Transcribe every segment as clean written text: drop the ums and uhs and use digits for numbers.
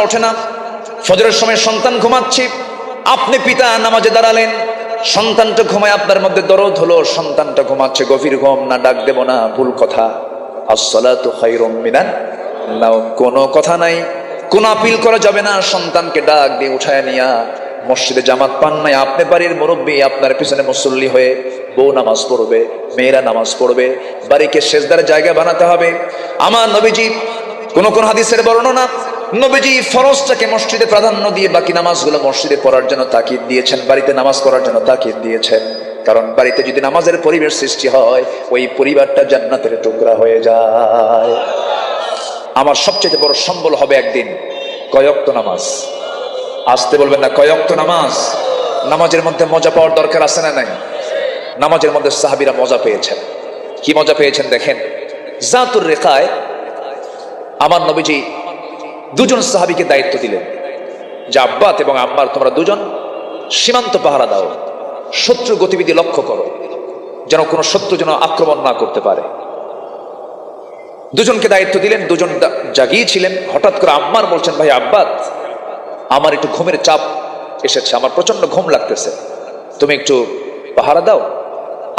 ওঠে না, ফজরের সময় সন্তান ঘুমাচ্ছে, আপনি পিতা নামাজে দাঁড়ালেন, সন্তানটা ঘুমায়, আপনার মধ্যে দরদ হলো, সন্তানটা ঘুমাচ্ছে, গভীর ঘুম, না ডাক দেব না, ভুল কথা, আসসালাতু খায়রুম মিনান নাওম, কোনো কথা নাই, কোন আপিল করা যাবে না, সন্তানকে ডাক দিয়ে উঠায় নিয়া মসজিদে জামাত পান নাই, আপনি বাড়ির মুরব্বী, আপনার পিছনে মুসল্লি হয়ে বউ নামাজ পড়বে, মেয়েরা নামাজ পড়বে, বাড়িকে সেজদার জায়গা বানাতে হবে। আমার নবীজি কোন কোন হাদিসের বর্ণনা, নবীজি ফরজটাকে মসজিদে প্রাধান্য দিয়ে বাকি নামাজগুলো মসজিদে পড়ার জন্য তাকিদ দিয়েছেন, বাড়িতে নামাজ পড়ার জন্য তাকিদ দিয়েছেন। কারণ বাড়িতে যদি নামাজের পরিবেশ সৃষ্টি হয়, ওই পরিবারটা জান্নাতের টুকরা হয়ে যায়। আমার সবচেয়ে বড় সম্বল হবে একদিন কয় ওয়াক্ত নামাজ। আসতে বলবেন না, কয় ওয়াক্ত নামাজ। নামাজের মধ্যে মজা পাওয়ার দরকার আছে না নাই? নামাজের মধ্যে সাহাবীরা মজা পেয়েছেন। কি মজা পেয়েছেন দেখেন, জাতুর রেখায় আমার নবীজি দুজন সাহাবীকে দায়িত্ব দিলেন যে আব্বাত এবং আম্মার, তোমরা দুজন সীমান্ত পাহারা দাও, শত্রু গতিবিধি লক্ষ্য করো, যেন কোনো শত্রু যেন আক্রমণ না করতে পারে। দুজনকে দায়িত্ব দিলেন, দুজন জাগিয়েছিলেন। হঠাৎ করে আম্মার বলছেন, ভাই আব্বাত, আমার একটু ঘুমের চাপ এসেছে, আমার প্রচন্ড ঘুম লাগতেছে, তুমি একটু পাহারা দাও,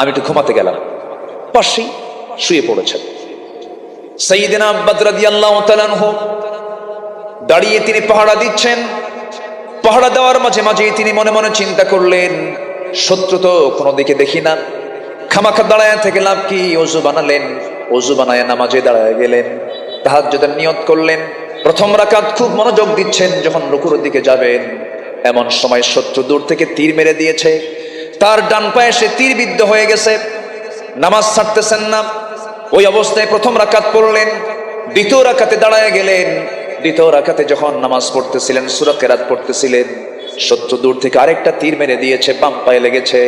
আমি একটু ঘুমাতে গেলাম। পাশেই শুয়ে পড়েছেন। সাইয়েদনা আব্বাস রাদিয়াল্লাহু তাআলা আনহু দাঁড়িয়ে তিনি পাহারা দিচ্ছেন। পাহারা দেওয়ার মাঝে মাঝে তিনি মনে মনে চিন্তা করলেন, শত্রু তো কোনো দিকে দেখি না, খামাখা দাঁড়ায় থেকে লাভ কি? ওযু বানালেন, ওযু বানায় নামাজে দাঁড়ায় গেলেন, তাহাজ্জুদের নিয়ত করলেন। প্রথম রাকাত খুব মনোযোগ দিচ্ছেন, যখন রুকুর দিকে যাবেন এমন সময় শত্রু দূর থেকে তীর মেরে দিয়েছে, তার ডান পায়ে সে তীরবিদ্ধ হয়ে গেছে, নামাজ ছাড়তেছেন না। ওই অবস্থায় প্রথম রাকাত পড়লেন, দ্বিতীয় রাকাতে দাঁড়ায় গেলেন। দ্বিতীয় রাকাতে যখন নামাজ পড়তেছিলেন, সূরা কিরাত পড়তেছিলেন, শত্রু দূর থেকে আরেকটা তীর মেরে দিয়েছে, বাম পায়ে লেগেছে।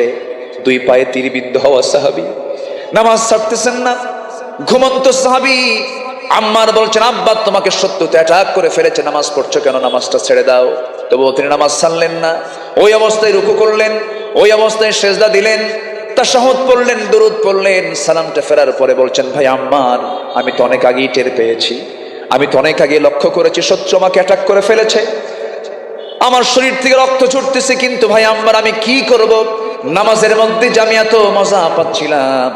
দুই পায়ে তীরবিদ্ধ হওয়া সাহাবী নামাজ ছাড়তেছেন না। ঘুমন্ত সাহাবী আম্মার বলছেন, আব্বা তোমাকে শত্রুতে অ্যাটাক করে ফেলেছে, নামাজ পড়ছো কেন? নামাজটা ছেড়ে দাও। তবুও তিনি নামাজ ছাড়লেন না। ওই অবস্থায় রুকু করলেন, ওই অবস্থায় সেজদা দিলেন, তাশাহুদ পড়লেন, দুরূদ পড়লেন। সালামটা ফেরার পরে বলছেন, ভাই আম্মার, আমি তো অনেক আগেই টের পেয়েছি, আমি তো অনেক আগে লক্ষ্য করেছি শত্রু আমাকে অ্যাটাক করে ফেলেছে, আমার শরীর থেকে রক্ত ছুটতেছে, কিন্তু ভাই আম্মার আমি কি করব? নামাজের মধ্যে যে আমি এত মজা পাচ্ছিলাম,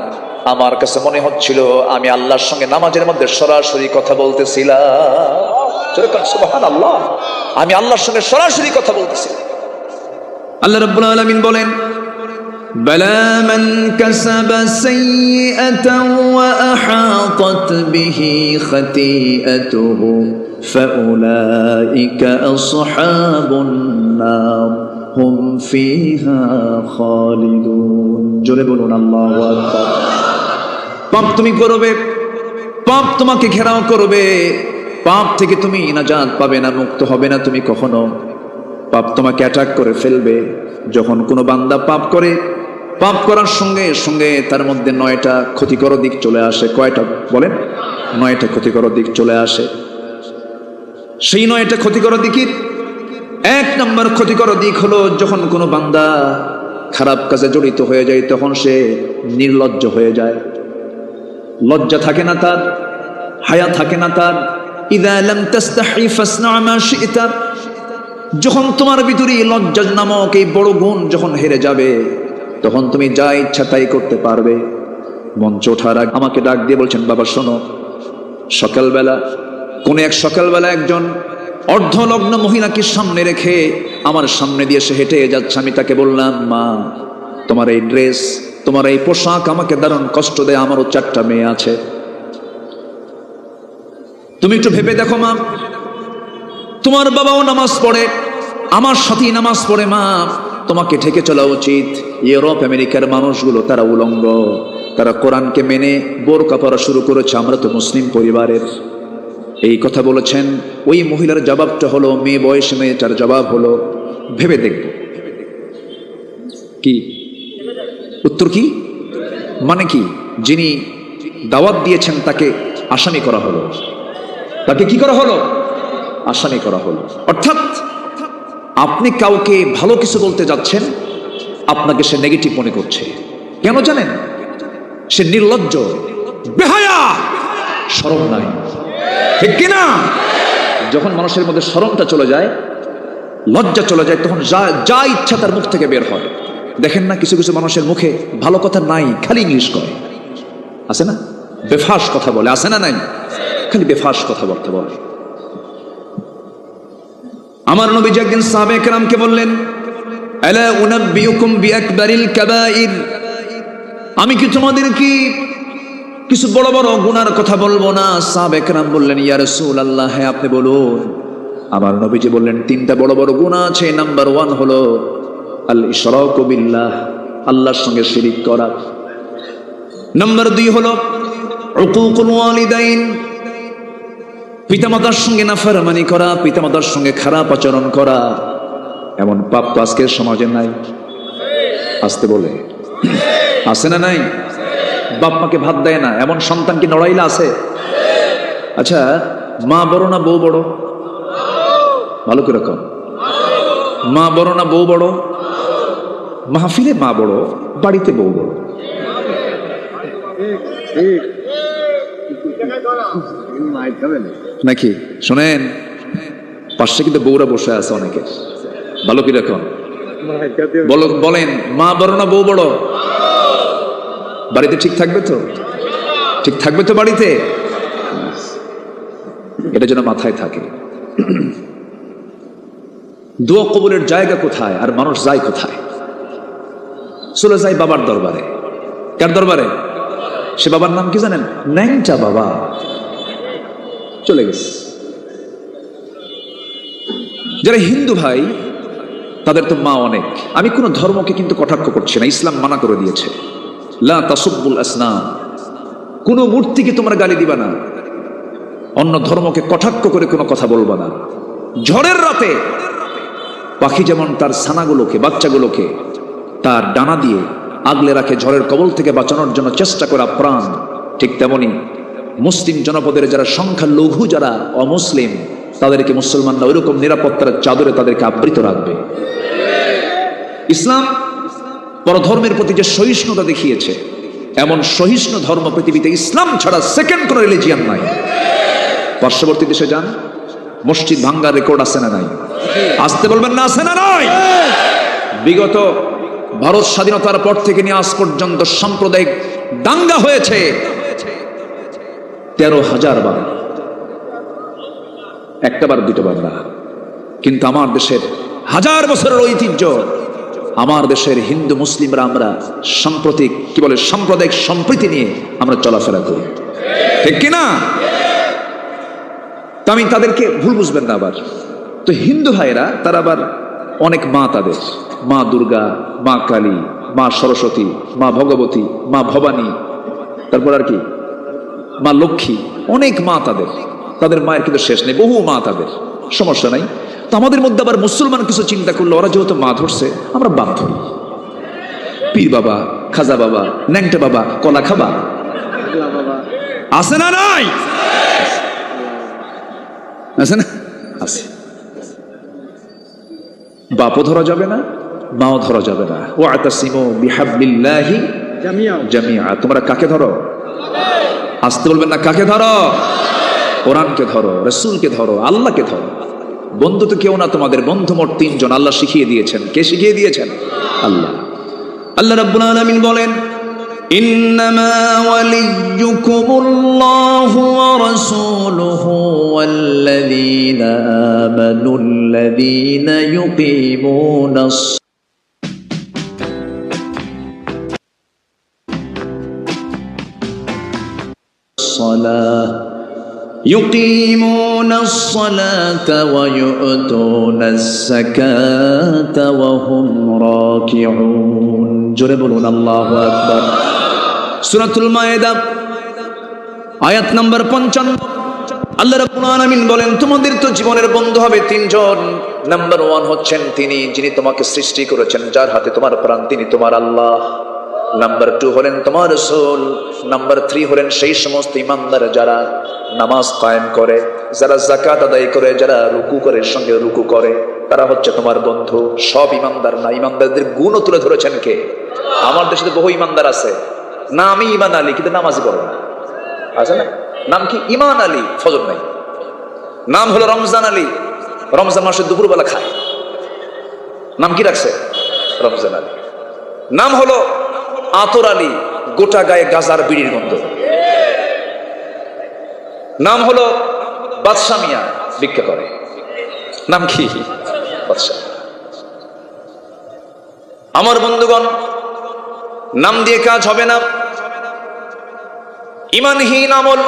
আমার কাছে মনে হচ্ছিল আমি আল্লাহর সঙ্গে নামাজের মধ্যে সরাসরি কথা বলতেছিলাম। সুবহানাল্লাহ, আমি আল্লাহর সঙ্গে সরাসরি কথা বলতেছিলাম। আল্লাহ রাব্বুল আলামিন বলেন, বালা মান কাসাবা সাইয়্যাতান ওয়া আহাতাত বিহি খাতিআতুহু ফাউলাইকা আসহাবুন নার হুম ফিহা খালিদুন। জোরে বলুন আল্লাহু আকবার। পাপ তুমি করবে, পাপ তোমাকে ঘেরাও করবে, পাপ থেকে তুমি নাজাত পাবে না, মুক্ত হবে না তুমি কখনো। পাপ তোমাকে অ্যাটাক করে ফেলবে। যখন কোনো বান্দা পাপ করে, পাপ করার সঙ্গে সঙ্গে তার মধ্যে 9টা ক্ষতিকর দিক চলে আসে। কয়টা বলেন? 9টা ক্ষতিকর দিক চলে আসে। সেই 9টা ক্ষতিকর দিকের 1 নম্বর ক্ষতিকর দিক হলো, যখন কোনো বান্দা খারাপ কাজে জড়িত হয়ে যায়, তখন সে নির্লজ্জ হয়ে যায়, লজ্জা থাকে না তার, হায়া থাকে না তার। ইযা লাম তাস্তাহি ফাসনা মা শি'তা, যখন তোমার ভিতরে লজ্জা নামক এই বড় গুণ যখন হেরে যাবে, তখন তুমি যা ইচ্ছা তাই করতে পারবে। মঞ্চ ওঠার আগে আমাকে ডাক দিয়ে বলছেন, বাবা শোনো, সকালবেলা কোন এক সকালবেলা একজন অর্ধলগ্ন মহিলাকে সামনে রেখে আমার সামনে দিয়ে সে হেঁটে যাচ্ছে। আমি তাকে বললাম, মা তোমার এই ড্রেস, তোমার এই পোশাক আমাকে দারুণ কষ্ট দেয়, আমারও 4টা মেয়ে আছে, তুমি একটু ভেবে দেখো মা, তোমার বাবাও নামাজ পড়ে, আমার সাথেই নামাজ পড়ে, মা তোমাকে ঢেকে চলা উচিত। ইউরোপ আমেরিকার মানুষগুলো তারা উলঙ্গ, তারা কোরআনকে মেনে বোরকা পরা শুরু করেছে, আমরা তো মুসলিম পরিবারের। এই কথা বলেছেন। ওই মহিলার জবাবটা হলো, মেয়ে বয়সী মেয়েটার জবাব হলো, ভেবে দেখব। কি উত্তর? কি মানে? কি যিনি দাওয়াত দিয়েছেন তাকে আসামি করা হলো, তাকে কি করা হলো? আসামি করা হলো। অর্থাৎ আপনি কাউকে ভালো কিছু বলতে যাচ্ছেন, আপনাকে সে নেগেটিভ মনে করছে। কেন জানেন? সে নির্লজ্জ, বেহায়া, শরম নাই, ঠিক কিনা? যখন মানুষের মধ্যে শরমটা চলে যায়, লজ্জা চলে যায়, তখন যা ইচ্ছা তার মুখ থেকে বের হয়। দেখেন না কিছু কিছু মানুষের মুখে ভালো কথা নাই, খালি ইংলিশ কয়, আছে না? বেফাস কথা বলে, আছে না নাই? খালি বেফাস কথা বলতে বলে। আমার নবীজি একদিন সাহাবায়ে কেরামকে বললেন, আলা উনাব্বিউকুম বিআকবারিল কাবাইর, আমি কি তোমাদের কি কিছু বড় বড় গুনার কথা বলবো না? সাহাবায়ে কেরাম বললেন, ইয়া রাসূলুল্লাহ, হ্যাঁ আপনি বলুন। আমার নবীজি বললেন, তিনটা বড় বড় গুনাহ আছে। নাম্বার 1 হলো আল ইশরাকু বিল্লাহ, আল্লাহর সঙ্গে শিরিক করা। নাম্বার 2 হলো উকুকুল ওয়ালিদাইন, পিতামাতার সঙ্গে নাফরমানি করা, পিতামাতার সঙ্গে খারাপ আচরণ করা। এমন পাপ তো আজকের সমাজে নাই, আসতে বলে, আছে না নাই? বাপ মাকে ভাত দেয় না, এমন সন্তান কি নড়াইলে আছে? আচ্ছা, মা বড় না বউ বড়? ভালো করে কম, মা বড় না বউ বড়? মাহফিলে মা বড়, বাড়িতে বউ বড়। নাকি শোনেন, পাশে কিন্তু বউরা বসে আছে অনেকে, ভালো কি রকম বলেন, মা বড় না বউ বড়? বাড়িতে ঠিক থাকবে তো? ঠিক থাকবে তো বাড়িতে? এটা যেন মাথায় থাকে। দোয়া কবুলের জায়গা কোথায় আর মানুষ যায় কোথায়? চলে যায় বাবার দরবারে। কার দরবারে? সে বাবার নাম কি জানেন? ন্যাংটা বাবা। চলে গেছে। যারা হিন্দু ভাই, তাদের তো মা অনেক। আমি কোনো ধর্মকে কিন্তু কটাক্ষ করছি না, ইসলাম মানা করে দিয়েছে, লা তাসুব্বুল আসনাম, কোনো মূর্তিকে তোমরা গালি দিবা না, অন্য ধর্মকে কটাক্ষ করে কোনো কথা বলবা না। ঝড়ের রাতে পাখি যেমন তার ছানাগুলোকে, বাচ্চাগুলোকে তার ডানা দিয়ে আগলে রাখে ঝড়ের কবল থেকে বাঁচানোর জন্য চেষ্টা করা প্রাণ, ঠিক তেমনি মুসলিম জনপদের যারা সংখ্যালঘু, যারা অমুসলিম, তাদেরকে মুসলমানরা ওইরকম নিরাপত্তার চাদরে তাদেরকে আবৃত রাখবে। ইসলাম পরধর্মের প্রতি যে সহিষ্ণুতা দেখিয়েছে, এমন সহিষ্ণু ধর্ম পৃথিবীতে ইসলাম ছাড়া সেকেন্ড কোন রিলিজিয়ান নাই। পার্শ্ববর্তী দেশে যান, মসজিদ ভাঙ্গার রেকর্ড আছে না নাই? আসতে বলবেন না, আছে না নাই? বিগত ভারত স্বাধীনতার পর থেকে নিয়ে আজ পর্যন্ত সাম্প্রদায়িক দাঙ্গা হয়েছে 13,000 বার, একটা বার দুটো বার না। কিন্তু আমার দেশের 1000 বছরের ঐতিহ্য, আমার দেশের হিন্দু মুসলিমরা আমরা সাম্প্রতিক কি বলে সাম্প্রদায়িক সম্প্রীতি নিয়ে আমরা চলাফেরা করি, ঠিক কিনা? তো আমি তাদেরকে ভুল বুঝবেন না আবার। তো হিন্দু ভাইরা তারা আবার অনেক মা, তাদের মা দুর্গা, মা কালী, মা সরস্বতী, মা ভগবতী, মা ভবানী, তারপর আর কি মা লক্ষ্মী, অনেক মা তাদের। তাদের মায়ের কিন্তু শেষ নেই, বহু মা তাদের, সমস্যা নাই। তো আমাদের মধ্যে আবার মুসলমান কিছু চিন্তা করলো, ওরা যেহেতু মা ধরছে, আমরা বাপ ধরি। পীর বাবা, খাজা বাবা, ন্যাংটা বাবা, কলা খাবা, আছে না নাই? আছে না? আছে। বাপও ধরা যাবে না, মাও ধরা যাবে না। ওয়াতাসিমু বিহাবলিল্লাহি জামিআ, তোমরা কাকে ধরো? আসতে বলবেন না, কাকে ধরো? কোরআনকে ধরো, রাসূলকে ধরো, আল্লাহকে ধরো। বন্ধু তো কেউ না তোমাদের, বন্ধু মোট 3 জন, আল্লাহ শিখিয়ে দিয়েছেন। কে শিখিয়ে দিয়েছেন? আল্লাহ। আল্লাহ রাব্বুল আলামিন বলেন, ইন্নামা ওয়ালিয়্যুকুমুল্লাহু ওয়া রাসূলুহু ওয়াল্লাযীনা আমানুল্লাযীনা ইউকিমুনাস সালাহ يقيمون الصلاة ويؤتون الزكاة وهم راكعون জোরে বলুন আল্লাহু আকবার। সূরাতুল মায়েদা আয়াত নাম্বার 55। আল্লাহ রাব্বুল আলামিন বলেন, তোমাদের তো জীবনের বন্ধু হবে 3 জন। নাম্বার 1 হচ্ছেন তিনি যিনি তোমাকে সৃষ্টি করেছেন, যার হাতে তোমার প্রাণ, তিনি তোমার আল্লাহ। নাম্বার 2 হলেন তোমার রাসূল। নাম্বার 3 হলেন সেই সমস্ত ইমানদার যারা নামাজ কায়েম করে, যারা যাকাত আদায় করে, যারা রুকু করে, সঙ্গে রুকু করে, তারা হচ্ছে তোমার বন্ধু। সব ইমানদার না, ইমানদারদের গুণও তুলে ধরেছেন কে? আমার দেশে তো বহু ইমানদার আছে, নামই ইমান আলী, কিন্তু নামাজই পড়ে না, আছে না? নাম কি? ইমান আলী, ফজর নাই। নাম হলো রমজান আলী, রমজান মাসের দুপুরবেলা খায়। নাম কি রাখছে? রমজান আলী। নাম হলো আতর আলী, গোটা গায়ে গাজার বিড়ির গন্ধ। নাম হলো বাদশা মিয়া, ভিক্ষা করে। নাম কি? বাদশা। আমার বন্ধুগণ, নাম দিয়ে কাজ হবে না। ইমানহীন আমল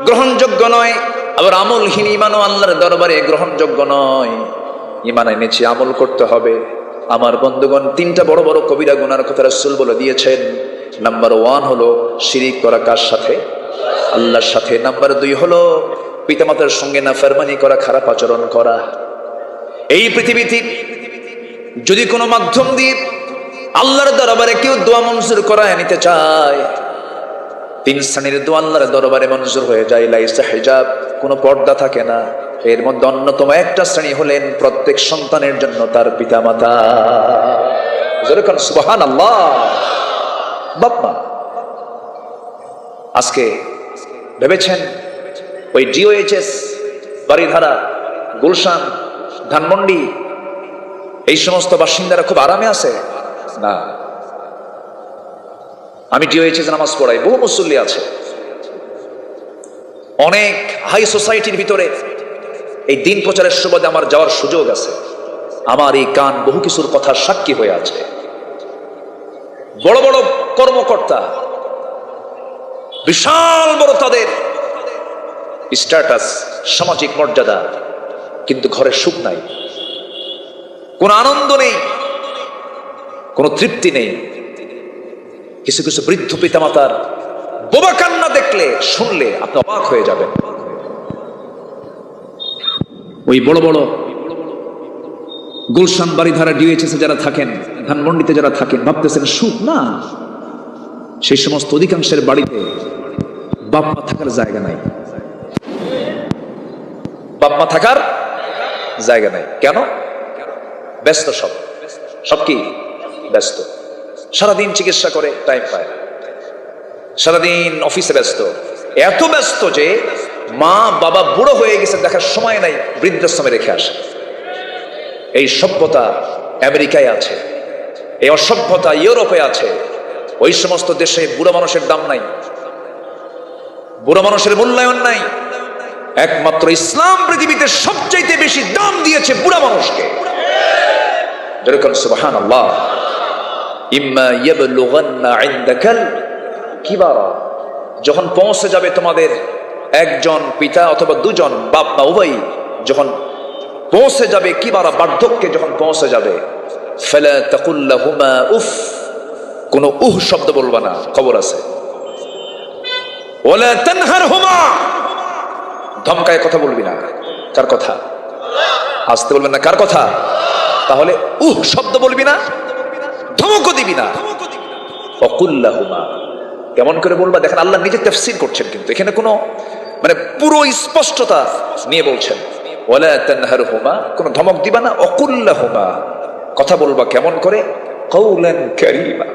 গ্রহণযোগ্য নয়, আবার আমলহীন ইমানও আল্লাহর দরবারে গ্রহণযোগ্য নয়। ইমান এনেছি, আমল করতে হবে। আমার বন্ধুগণ, তিনটা বড় বড় কবিরা গুনার কথা রাসূল বলে দিয়েছেন। নাম্বার 1 হলো শিরিক করা, কার সাথে? আল্লাহর সাথে। নাম্বার 2 হলো পিতামাতার সঙ্গে নাফরমানি করা, খারাপ আচরণ করা। এই পৃথিবীতে যদি কোনো মাধ্যম দিয়ে আল্লাহর দরবারে কেউ দোয়া মঞ্জুর করায় নিতে চায়, 3 শ্রেণীর দোয়া আল্লাহর দরবারে মঞ্জুর হয়ে যায়। লাইসা হিজাব, কোনো পর্দা থাকে না। এর মধ্যে অন্যতম একটা শ্রেণী হলেন প্রত্যেক সন্তানের জন্য তার পিতামাতা। যেরকম সুবহানাল্লাহ, বাবা। আজকে ভেবেছেন ওই ডিওএইচএস, বাড়িধারা, গুলশান, ধানমন্ডি, এই সমস্ত বাসিন্দারা খুব আরামে আছে? না। আমি ডিওএইচএস নামাজ পড়াই, বহু মুসল্লি আছে। অনেক হাই সোসাইটির ভিতরে এই দিন প্রচারের সুবাদে আমার যাওয়ার সুযোগ আছে। আমার এই কান বহু কিছুর কথা সাক্ষী হয়ে আছে। বড় বড় কর্মকর্তা, বিশাল বড় তাদের স্ট্যাটাস, সামাজিক মর্যাদা, কিন্তু ঘরে সুখ নাই, কোনো আনন্দ নেই, কোনো তৃপ্তি নেই। কিছু কিছু বৃদ্ধ পিতামাতার বোবা কান্না দেখলে, শুনলে আপনি অবাক হয়ে যাবেন। ওই বড় বড় গুলশান, বাড়িধারা, ডিওএইচএস যারা থাকেন, ধানমন্ডিতে যারা থাকেন, ভাবতেছেন সুখ না। সেই সমস্ত অধিকাংশের বাড়িতে বাপ মা থাকার জায়গা নাই। বাপ মা থাকার জায়গা নাই। কেন? ব্যস্ত। সব কি ব্যস্ত। সারাদিন চিকিৎসা করে, টাইম পায় না। সারাদিন অফিসে ব্যস্ত, এত ব্যস্ত যে মা বাবা বুড়ো হয়ে গেছে, দেখার সময় নাই, বৃদ্ধাশ্রমে রেখে আসে। এই সভ্যতা আমেরিকায় আছে, এই অসভ্যতা ইউরোপে আছে। ওই সমস্ত দেশে বুড়ো মানুষের দাম নাই, বুড়ো মানুষের মূল্যায়ন নাই। একমাত্র ইসলাম পৃথিবীতে সবচাইতে বেশি দাম দিয়েছে বুড়া মানুষকে। যেরকম সুবহানাল্লাহ, ইম্মা ইয়াবলুগান্না ইনদাকাল কিবারা, যখন পৌঁছে যাবে তোমাদের একজন পিতা অথবা দুজন বাপ মা উভয়, যখন পৌঁছে যাবে কিবারা, বার্ধক্যে যখন পৌঁছে যাবে, ফালা তাকুল লাহুমা উফ, কোন শব্দ বলবা না, খবর আছে। ওয়ালা তানহারহুমা, ধমকায় কথা বলবি না। কার কথা? আসতে বলবেন না, কার কথা? তাহলে শব্দ বলবি না, ধমকও দিবি না। ওয়াকুল লাহুমা, কেমন করে বলবা? দেখেন আল্লাহ নিজে তাফসীর করছেন, কিন্তু এখানে কোনো মানে পুরো স্পষ্টতা নিয়ে বলছেন। ওয়ালা তানহারহুমা, কোনো ধমক দিবা না। ওয়াকুল লাহুমা, কথা বলবা কেমন করে? কাওলান কারীমা,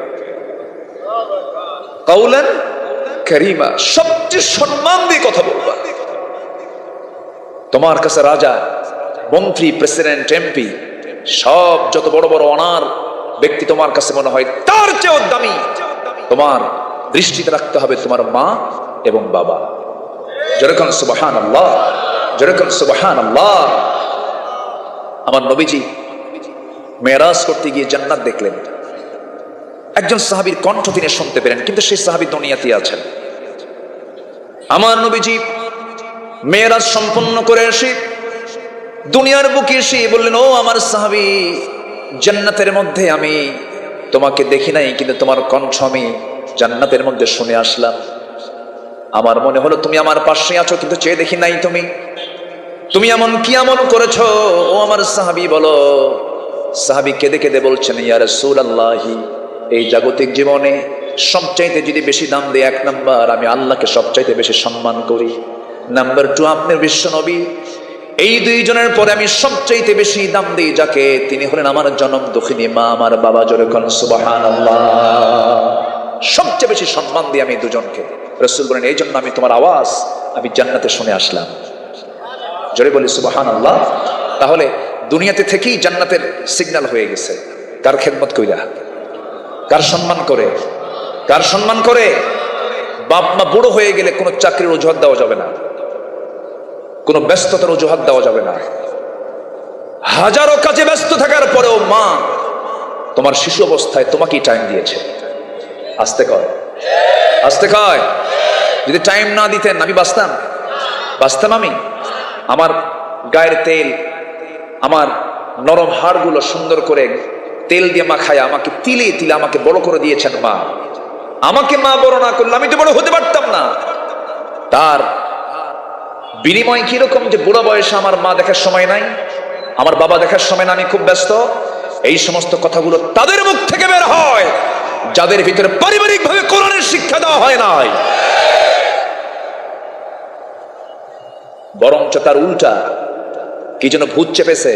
কাওলান কারীমা, সবচেয়ে সম্মান দিয়ে কথা বলবা। তোমার কাছে রাজা, মন্ত্রী, প্রেসিডেন্ট, এমপি, সব যত বড় বড় অনার ব্যক্তি তোমার কাছে মনে হয়, তার চেয়েও দামি তোমার দৃষ্টিতে রাখতে হবে তোমার মা এবং বাবা। যেরকম সুবহানাল্লাহ, যেরকম সুবহানাল্লাহ। আমার নবীজি মেরাজ করতে গিয়ে জান্নাত দেখলেন। একজন সাহাবীর কণ্ঠ তিনি শুনতে পেলেন, কিন্তু সেই সাহাবী দুনিয়াতে আছেন। আমার নবীজি মেরাজ সম্পন্ন করে এসে দুনিয়ার বুকে এসে বললেন, ও আমার সাহাবী, জান্নাতের মধ্যে আমি তোমাকে দেখি নাই, কিন্তু তোমার কণ্ঠ আমি জান্নাতের মধ্যে শুনে আসলাম। আমার মনে হলো তুমি আমার পাশে আছো, কিন্তু চেয়ে দেখি নাই তুমি এমন কি আমল করেছো? ও আমার সাহাবী বলো। সাহাবী কেঁদে কেঁদে বলছেন, ইয়া রাসূলুল্লাহি, এই জাগতিক জীবনে সবচাইতে যদি বেশি দাম দেয়, 1 নাম্বার আমি আল্লাহকে সবচাইতে বেশি সম্মান করি। নাম্বার 2 আপনার বিশ্ব নবী। এই 2 জনের পরে আমি সবচাইতে বেশি দাম দিই যাকে, তিনি হলেন আমার জনম দুঃখিনী মা, আমার বাবা। জোরে কোন সুবহানাল্লাহ। সবচেয়ে বেশি সম্মান দিই আমি 2 জনকে। রাসূল বলেন, এই জন্য আমি তোমার আওয়াজ আমি জান্নাতে শুনে আসলাম। জোরে বলি সুবহানাল্লাহ। তাহলে দুনিয়াতে থেকেই জান্নাতের সিগন্যাল হয়ে গেছে। কার খেদমত কইরা, কার সম্মান করে, কার সম্মান করে। বাপ মা বুড়ো হয়ে গেলে কোনো চাকরির অজুহাত দেওয়া যাবে না, কোনো ব্যস্ততার অজুহাত দেওয়া যাবে না। হাজারো কাজে ব্যস্ত থাকার পরেও মা তোমার শিশু অবস্থায় তোমাকেই টাইম দিয়েছে। আসতে কয়, আসতে কয়। যদি টাইম না দিতেন আমি বাঁচতাম? বাঁচতাম আমি? আমার গায়ের তেল, আমার নরম হাড়গুলো সুন্দর করে তেল দিয়ে মাখায় আমাকে তিলে তিলে আমাকে বড় করে দিয়েছেন মা। আমাকে মা বড় না করলে আমি তো বড় হতে পারতাম না। তার বিনিময় কিরকম যে বুড়া বয়সে আমার মা দেখার সময় নাই, আমার বাবা দেখার সময় না, আমি খুব ব্যস্ত। এই সমস্ত কথাগুলো তাদের মুখ থেকে বের হয় যাদের ভিতরে পারিবারিক ভাবে কোরআনের শিক্ষা দেওয়া হয় নাই। বরঞ্চ তার উল্টা কি যেন ভূত চেপেছে।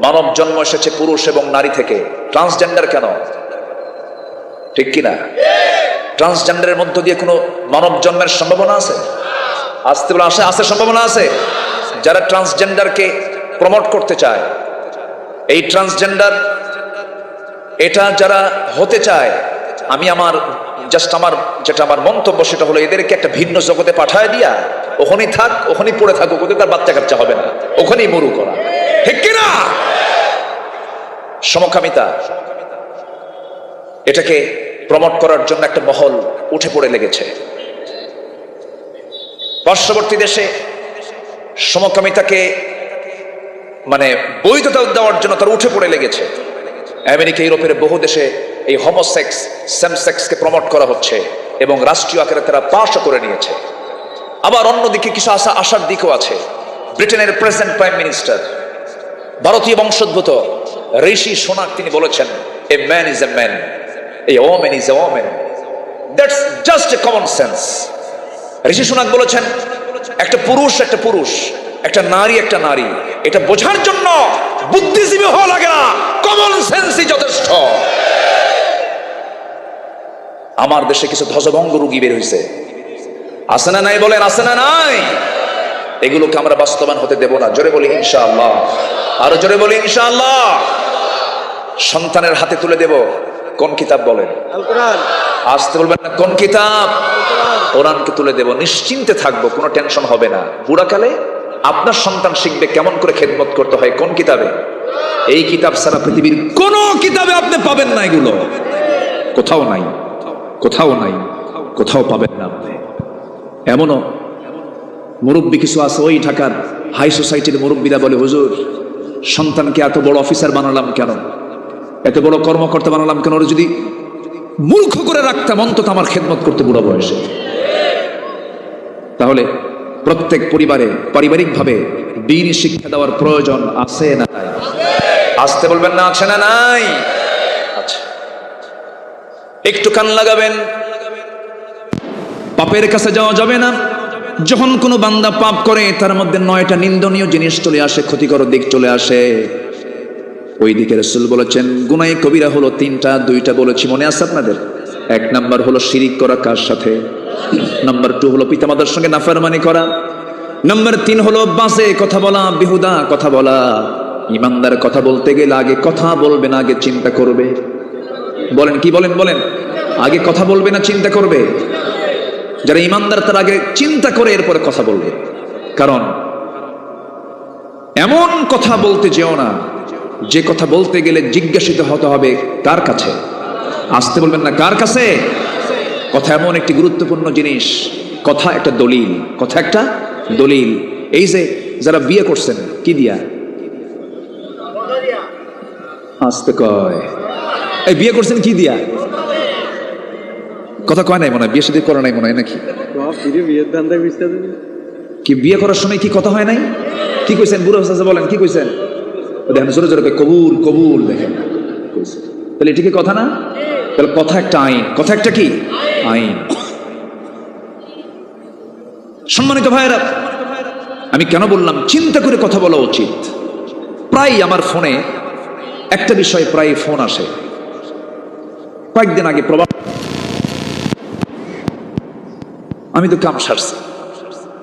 মানব জন্ম এসেছে পুরুষ এবং নারী থেকে। ট্রান্সজেন্ডার কেন? ঠিক কিনা? ট্রান্সজেন্ডারের মধ্য দিয়ে কোনো মানব জন্মের সম্ভাবনা আছে? আসতে বলে আসে, আছে সম্ভাবনা আছে। যারা ট্রান্সজেন্ডারকে প্রমোট করতে চায়, এই ট্রান্সজেন্ডার এটা যারা হতে চায়, আমি আমার যেটা আমার মন্তব্য সেটা হলো এদেরকে একটা ভিন্ন জগতে পাঠায় দিয়া ওখানেই থাক, ওখানেই পড়ে থাকুক, ওদের তার বাচ্চা কাচ্চা হবে না, ওখানেই মরু করা। ঠিক কিনা? সমকামিতা এটাকে প্রমোট করার জন্য একটা মহল উঠে পড়ে লেগেছে। পার্শ্ববর্তী দেশে সমকামিতাকে মানে বৈধতা দেওয়ার জন্য তারা উঠে পড়ে লেগেছে। আমেরিকা, ইউরোপের বহু দেশে এই হোমোসেক্স, সেম সেক্সকে প্রমোট করা হচ্ছে এবং রাষ্ট্রীয় আকারে তারা পাশও করে নিয়েছে। আবার অন্যদিকে কিছু আশার দিকও আছে। ব্রিটেনের প্রেজেন্ট প্রাইম মিনিস্টার ভারতীয় বংশোদ্ভূত ঋষি সোনাক, তিনি বলেছেন a man is a man, a woman is a woman, that's just a common sense. Rishi Sunak বলেছেন একটা পুরুষ একটা পুরুষ, একটা নারী একটা নারী, এটা বোঝার জন্য বুদ্ধিজীবী হওয়া লাগে না, কমন সেন্সই যথেষ্ট। আমার দেশে কিছু ধ্বজভঙ্গ রোগী বের হয়েছে, আছে না নাই? বলেন আছে না নাই? এগুলোকে আমরা বাস্তবায়ন হতে দেব না। জোরে বলি ইনশাআল্লাহ, আরো জোরে বলি ইনশাআল্লাহ। সন্তানের হাতে তুলে দেব কোন কিতাব? বলেন আল কোরআন। আসতে বলবেন না, কোন কিতাব? কোরআনকে তুলে দেব, নিশ্চিন্তে থাকবো, কোনো টেনশন হবে না। বুড়াকালে আপনার সন্তান শিখবে কেমন করে খেদমত করতে হয় কোন কিতাবে। এই কিতাব ছাড়া পৃথিবীর কোন কিতাবে আপনি পাবেন না, এগুলো কোথাও নাই, কোথাও নাই, কোথাও পাবেন না আপনি। এমনও মুরব্বী কিছু আছে, ওই ঢাকার হাই সোসাইটির মুরব্বীরা বলে, হুজুর সন্তানকে এত বড় অফিসার বানালাম কেন, এত বড় কর্মকর্তা বানালাম কেন, ওরা যদি মূর্খ করে রাখতাম অন্তত আমার খেদমত করতে বুড়া বয়সে। তাহলে প্রত্যেক পরিবারে পারিবারিকভাবে দ্বীনি শিক্ষা দেওয়ার প্রয়োজন আছে না নাই? আসতে বলবেন না, আছে না নাই? আচ্ছা, একটু কান লাগাবেন। পাপের কাছে যাওয়া যাবে না। যখন কোনো বান্দা পাপ করে তার মধ্যে 9টা নিন্দনীয় জিনিস চলে আসে, ক্ষতিকর দিক চলে আসে। ওই দিকে রাসূল বলেছেন গুনাহে কবিরা হলো 3টা, 2টা বলেছি, মনে আছে আপনাদের? 1 নাম্বার হলো শিরিক করা কার সাথে, নাম্বার 2 হলো পিতামাতার সঙ্গে নাফরমানি করা, নাম্বার 3 হলো বাজে কথা বলা, বেহুদা কথা বলা। ইমানদার কথা বলতে গেলে আগে কথা বলবে না, আগে চিন্তা করবে। বলেন কি বলেন? বলেন আগে কথা বলবে না চিন্তা করবে? যারা ইমানদার তার আগে চিন্তা করে এরপরে কথা বলবে। কারণ এমন কথা বলতে যেও না যে কথা বলতে গেলে জিজ্ঞাসিত হতে হবে কার কাছে। আসতে বলবেন না, কার কাছে? কথা এমন একটি গুরুত্বপূর্ণ জিনিস, কথা একটা দলিল, কথা একটা দলিল। এই যে যারা বিয়ে করছেন কি দিয়া? আসতে কয়, এই বিয়ে করছেন কি দিয়া? কথা কয় নাই মনে হয়, বিয়ে সাথে করে নাই মনে হয় নাকি? কি বিয়ে করার সময় কি কথা হয় নাই? কি কইছেন বুড়ো হাসা? বলেন কি কইছেন? দেখেন জোরে জোরে কবুল কবুল, দেখেন তাহলে এটি কি কথা না? তাহলে কথা একটা আইন, কথা একটা কি আইন। সম্মানিত ভাইয়েরা, আমি কেন বললাম চিন্তা করে কথা বলা উচিত? প্রায় আমার ফোনে একটা বিষয় প্রায় ফোন আসে। কয়েকদিন আগে প্রবাস, আমি তো কাম সারছি।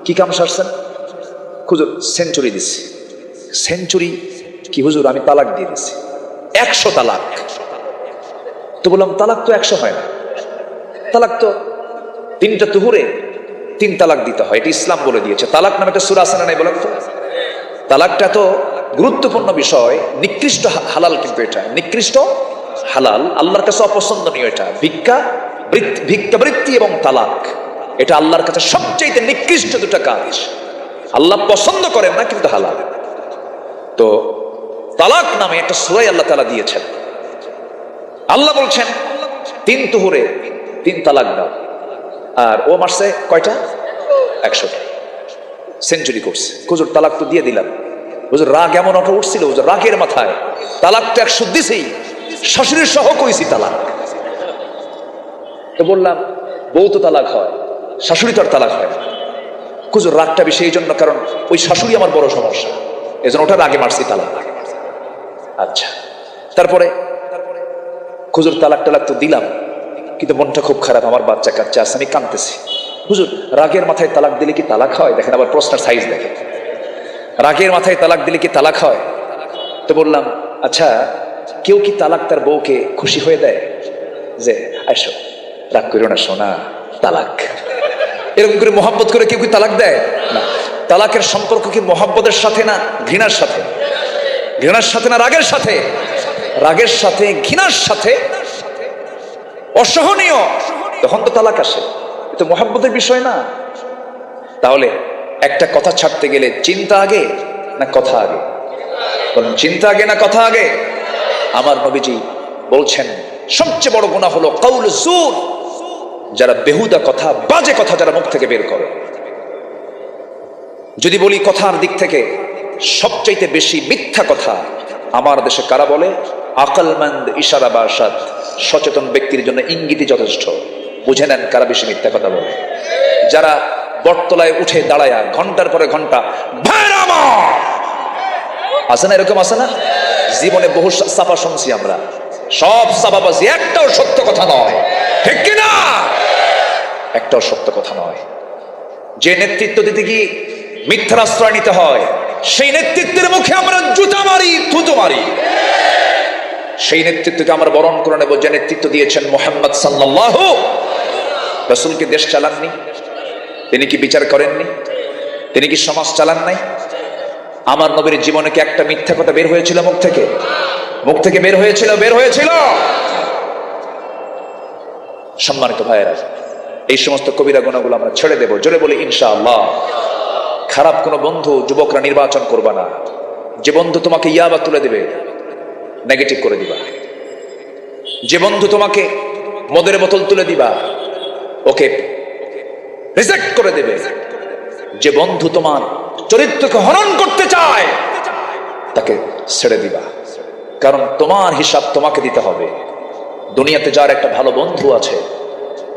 কি কাম সারছেন? হুজুর সেঞ্চুরি দিছি। সেঞ্চুরি কি হুজুর? আমি তালাক দিয়ে দিছি 100 তালাক। তো বললাম তালাক তো 100 হয় না, তালাক তো 3টা তুহুরে 3 তালাক দিতে হয়, এটা ইসলাম বলে দিয়েছে। তালাক নামে একটা সূরা আছে না নাই বলেন তো? তালাকটা তো গুরুত্বপূর্ণ বিষয়, নিকৃষ্ট হালাল, কিন্তু এটা নিকৃষ্ট হালাল, আল্লাহর কাছে অপছন্দনীয়। এটা ভিক্ষাবৃত্তি এবং তালাক, এটা আল্লাহর কাছে সবচেয়ে নিকৃষ্ট দুটা কাজ। আল্লাহ পছন্দ করেন না, কিন্তু হালাল। তো তালাক নামে একটা সূরা আল্লাহ তাআলা দিয়েছেন। আল্লাহ বলছেন 3 তুহুরে 3 তালাক দাও। আর ও মারছে কয়টা? 100টা। সেঞ্চুরি করছে। হুজুর তালাক তো দিয়ে দিলাম। হুজুর রাগ এমন ওটা উঠছিল, হুজুর রাগের মাথায় তালাক তো 100 দিছেই, শাশুড়ির সহ কইছি তালাক। তো বললাম বউ তো তালাক হয়, শাশুড়ি তো আর তালাক হয় না। হুজুর রাগটা বেশি এই জন্য, কারণ ওই শাশুড়ি আমার বড় সমস্যা, এজন্য ওটার আগে মারছি তালাক। আচ্ছা, তারপরে হুজুর তালাক টালাক তো দিলাম, কিন্তু মনটা খুব খারাপ, আমার বাচ্চা কাচ্চা আছে, আমি কাঁদতেছি। হুজুর রাগের মাথায় তালাক দিলে কি তালাক হয়? দেখেন আবার প্রশ্নের সাইজ দেখেন, রাগের মাথায় তালাক দিলে কি তালাক হয়? তো বললাম আচ্ছা, কেউ কি তালাক তার বউকে খুশি হয়ে দেয় যে আইসো রাগ করো না সোনা তালাক, এরকম করে মোহাব্বত করে কেউ কি তালাক দেয়? না। তালাকের সম্পর্ক কি মোহাব্বতের সাথে না ঘৃণার সাথে? ঘৃণার সাথে না রাগের সাথে? রাগের সাথে, ঘৃণার সাথে, অসহনীয়, তখন তো তালাক আসে। এটা মোহাব্বতের বিষয় না। তাহলে একটা কথা ছাড়তে গেলে চিন্তা আগে না কথা আগে? বলুন, চিন্তা আগে না কথা আগে? আমার নবীজি বলছেন সবচেয়ে বড় গুনাহ হলো কাউল জুর, যারা বেহুদা কথা, বাজে কথা যারা মুখ থেকে বের করে। যদি বলি কথার দিক থেকে সবচাইতে বেশি মিথ্যা কথা আমার দেশে কারা বলে? আকলমন্দ, ইশারা বা আরশাদ, সচেতন ব্যক্তির জন্য ইঙ্গিতই যথেষ্ট। বুঝে নেন কারা বেশি মিথ্যা কথা বলে। যারা বটতলায় উঠে দাঁড়ায়া ঘন্টার পরে ঘন্টা আছে না, এরকম আছে না? জীবনে বহু সাফা শুনছি আমরা, সব সাফাবাজি, একটাও সত্য কথা নয়, ঠিক কিনা? একটাও সত্য কথা নয়। যে নেতৃত্ব দিতে গিয়ে মিথ্যার আশ্রয় নিতে হয়, সেই নেতৃত্বের মুখে আমরা জুতা মারি, থুতু মারি। সেই নেতৃত্বকে আমরা বরণ করে নেব যে নেতৃত্ব দিয়েছেন মুহাম্মদ সাল্লাল্লাহু। রাসূল কি দেশ চালাননি? তিনি কি বিচার করেননি? তিনি কি সমাজ চালান নাই? আমার নবীর জীবনে কি একটা মিথ্যা কথা বের হয়েছিল মুখ থেকে? মুখ থেকে বের হয়েছিল? বের হয়েছিল। সম্মানিত ভাইয়েরা, এই সমস্ত কবিরা গুনাহগুলো আমরা ছেড়ে দেব। জোরে বলি ইনশাআল্লাহ। খারাপ কোনো বন্ধু যুবকরা নির্বাচন করবা না। যে বন্ধু তোমাকে ইয়াবা তুলে দেবে, নেগেটিভ করে দিবা। যে বন্ধু তোমাকে মদের বোতল তুলে দিবা, ওকে রিজেক্ট করে দেবে। যে বন্ধু তোমার চরিত্রকে হনন করতে চায়, তাকে ছেড়ে দিবা, কারণ তোমার হিসাব তোমাকে দিতে হবে। দুনিয়াতে যার একটা ভালো বন্ধু আছে,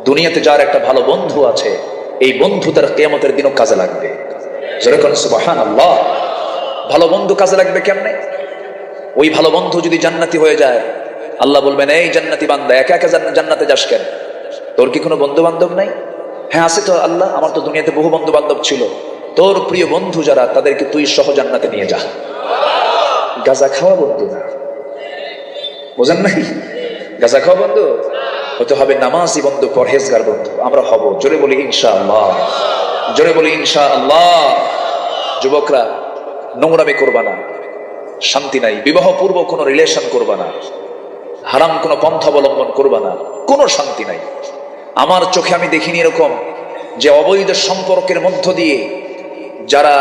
দুনিয়াতে যার একটা ভালো বন্ধু আছে, এই বন্ধু তার কিয়ামতের দিনও কাজে লাগবে। জোরে কোন সুবহানাল্লাহ। ভালো বন্ধু কাজে লাগবে কেমনে? ওই ভালো বন্ধু যদি জান্নাতি হয়ে যায়, আল্লাহ বলবেন এই জান্নাতি বান্দা, একা একা জান্নাতে যাস কেন? তোর কি কোনো বন্ধু বান্ধব নাই? হ্যাঁ আছে তো আল্লাহ, আমার তো দুনিয়াতে বহু বন্ধু বান্ধব ছিল। তোর প্রিয় বন্ধু যারা, তাদেরকে তুই সহ জান্নাতে নিয়ে যা। গাঁজা খাওয়া বন্ধু না, বোঝেন নাই? গাঁজা খাওয়া বন্ধু হতে হবে নামাজি বন্ধু, পরহেজগার বন্ধু। আমরা হব। জোরে বলি ইনশাআল্লাহ। জোরে বলি ইনশাআল্লাহ। যুবকরা নোংরামি করবা না, শান্তি নাই। বিবাহ পূর্ব কোনো রিলেশন করবা না, হারাম কোনো পন্থা অবলম্বন করবা না, কোনো শান্তি নাই। আমার চোখে আমি দেখিনি এরকম যে অবৈধ সম্পর্কের মধ্য দিয়ে যারা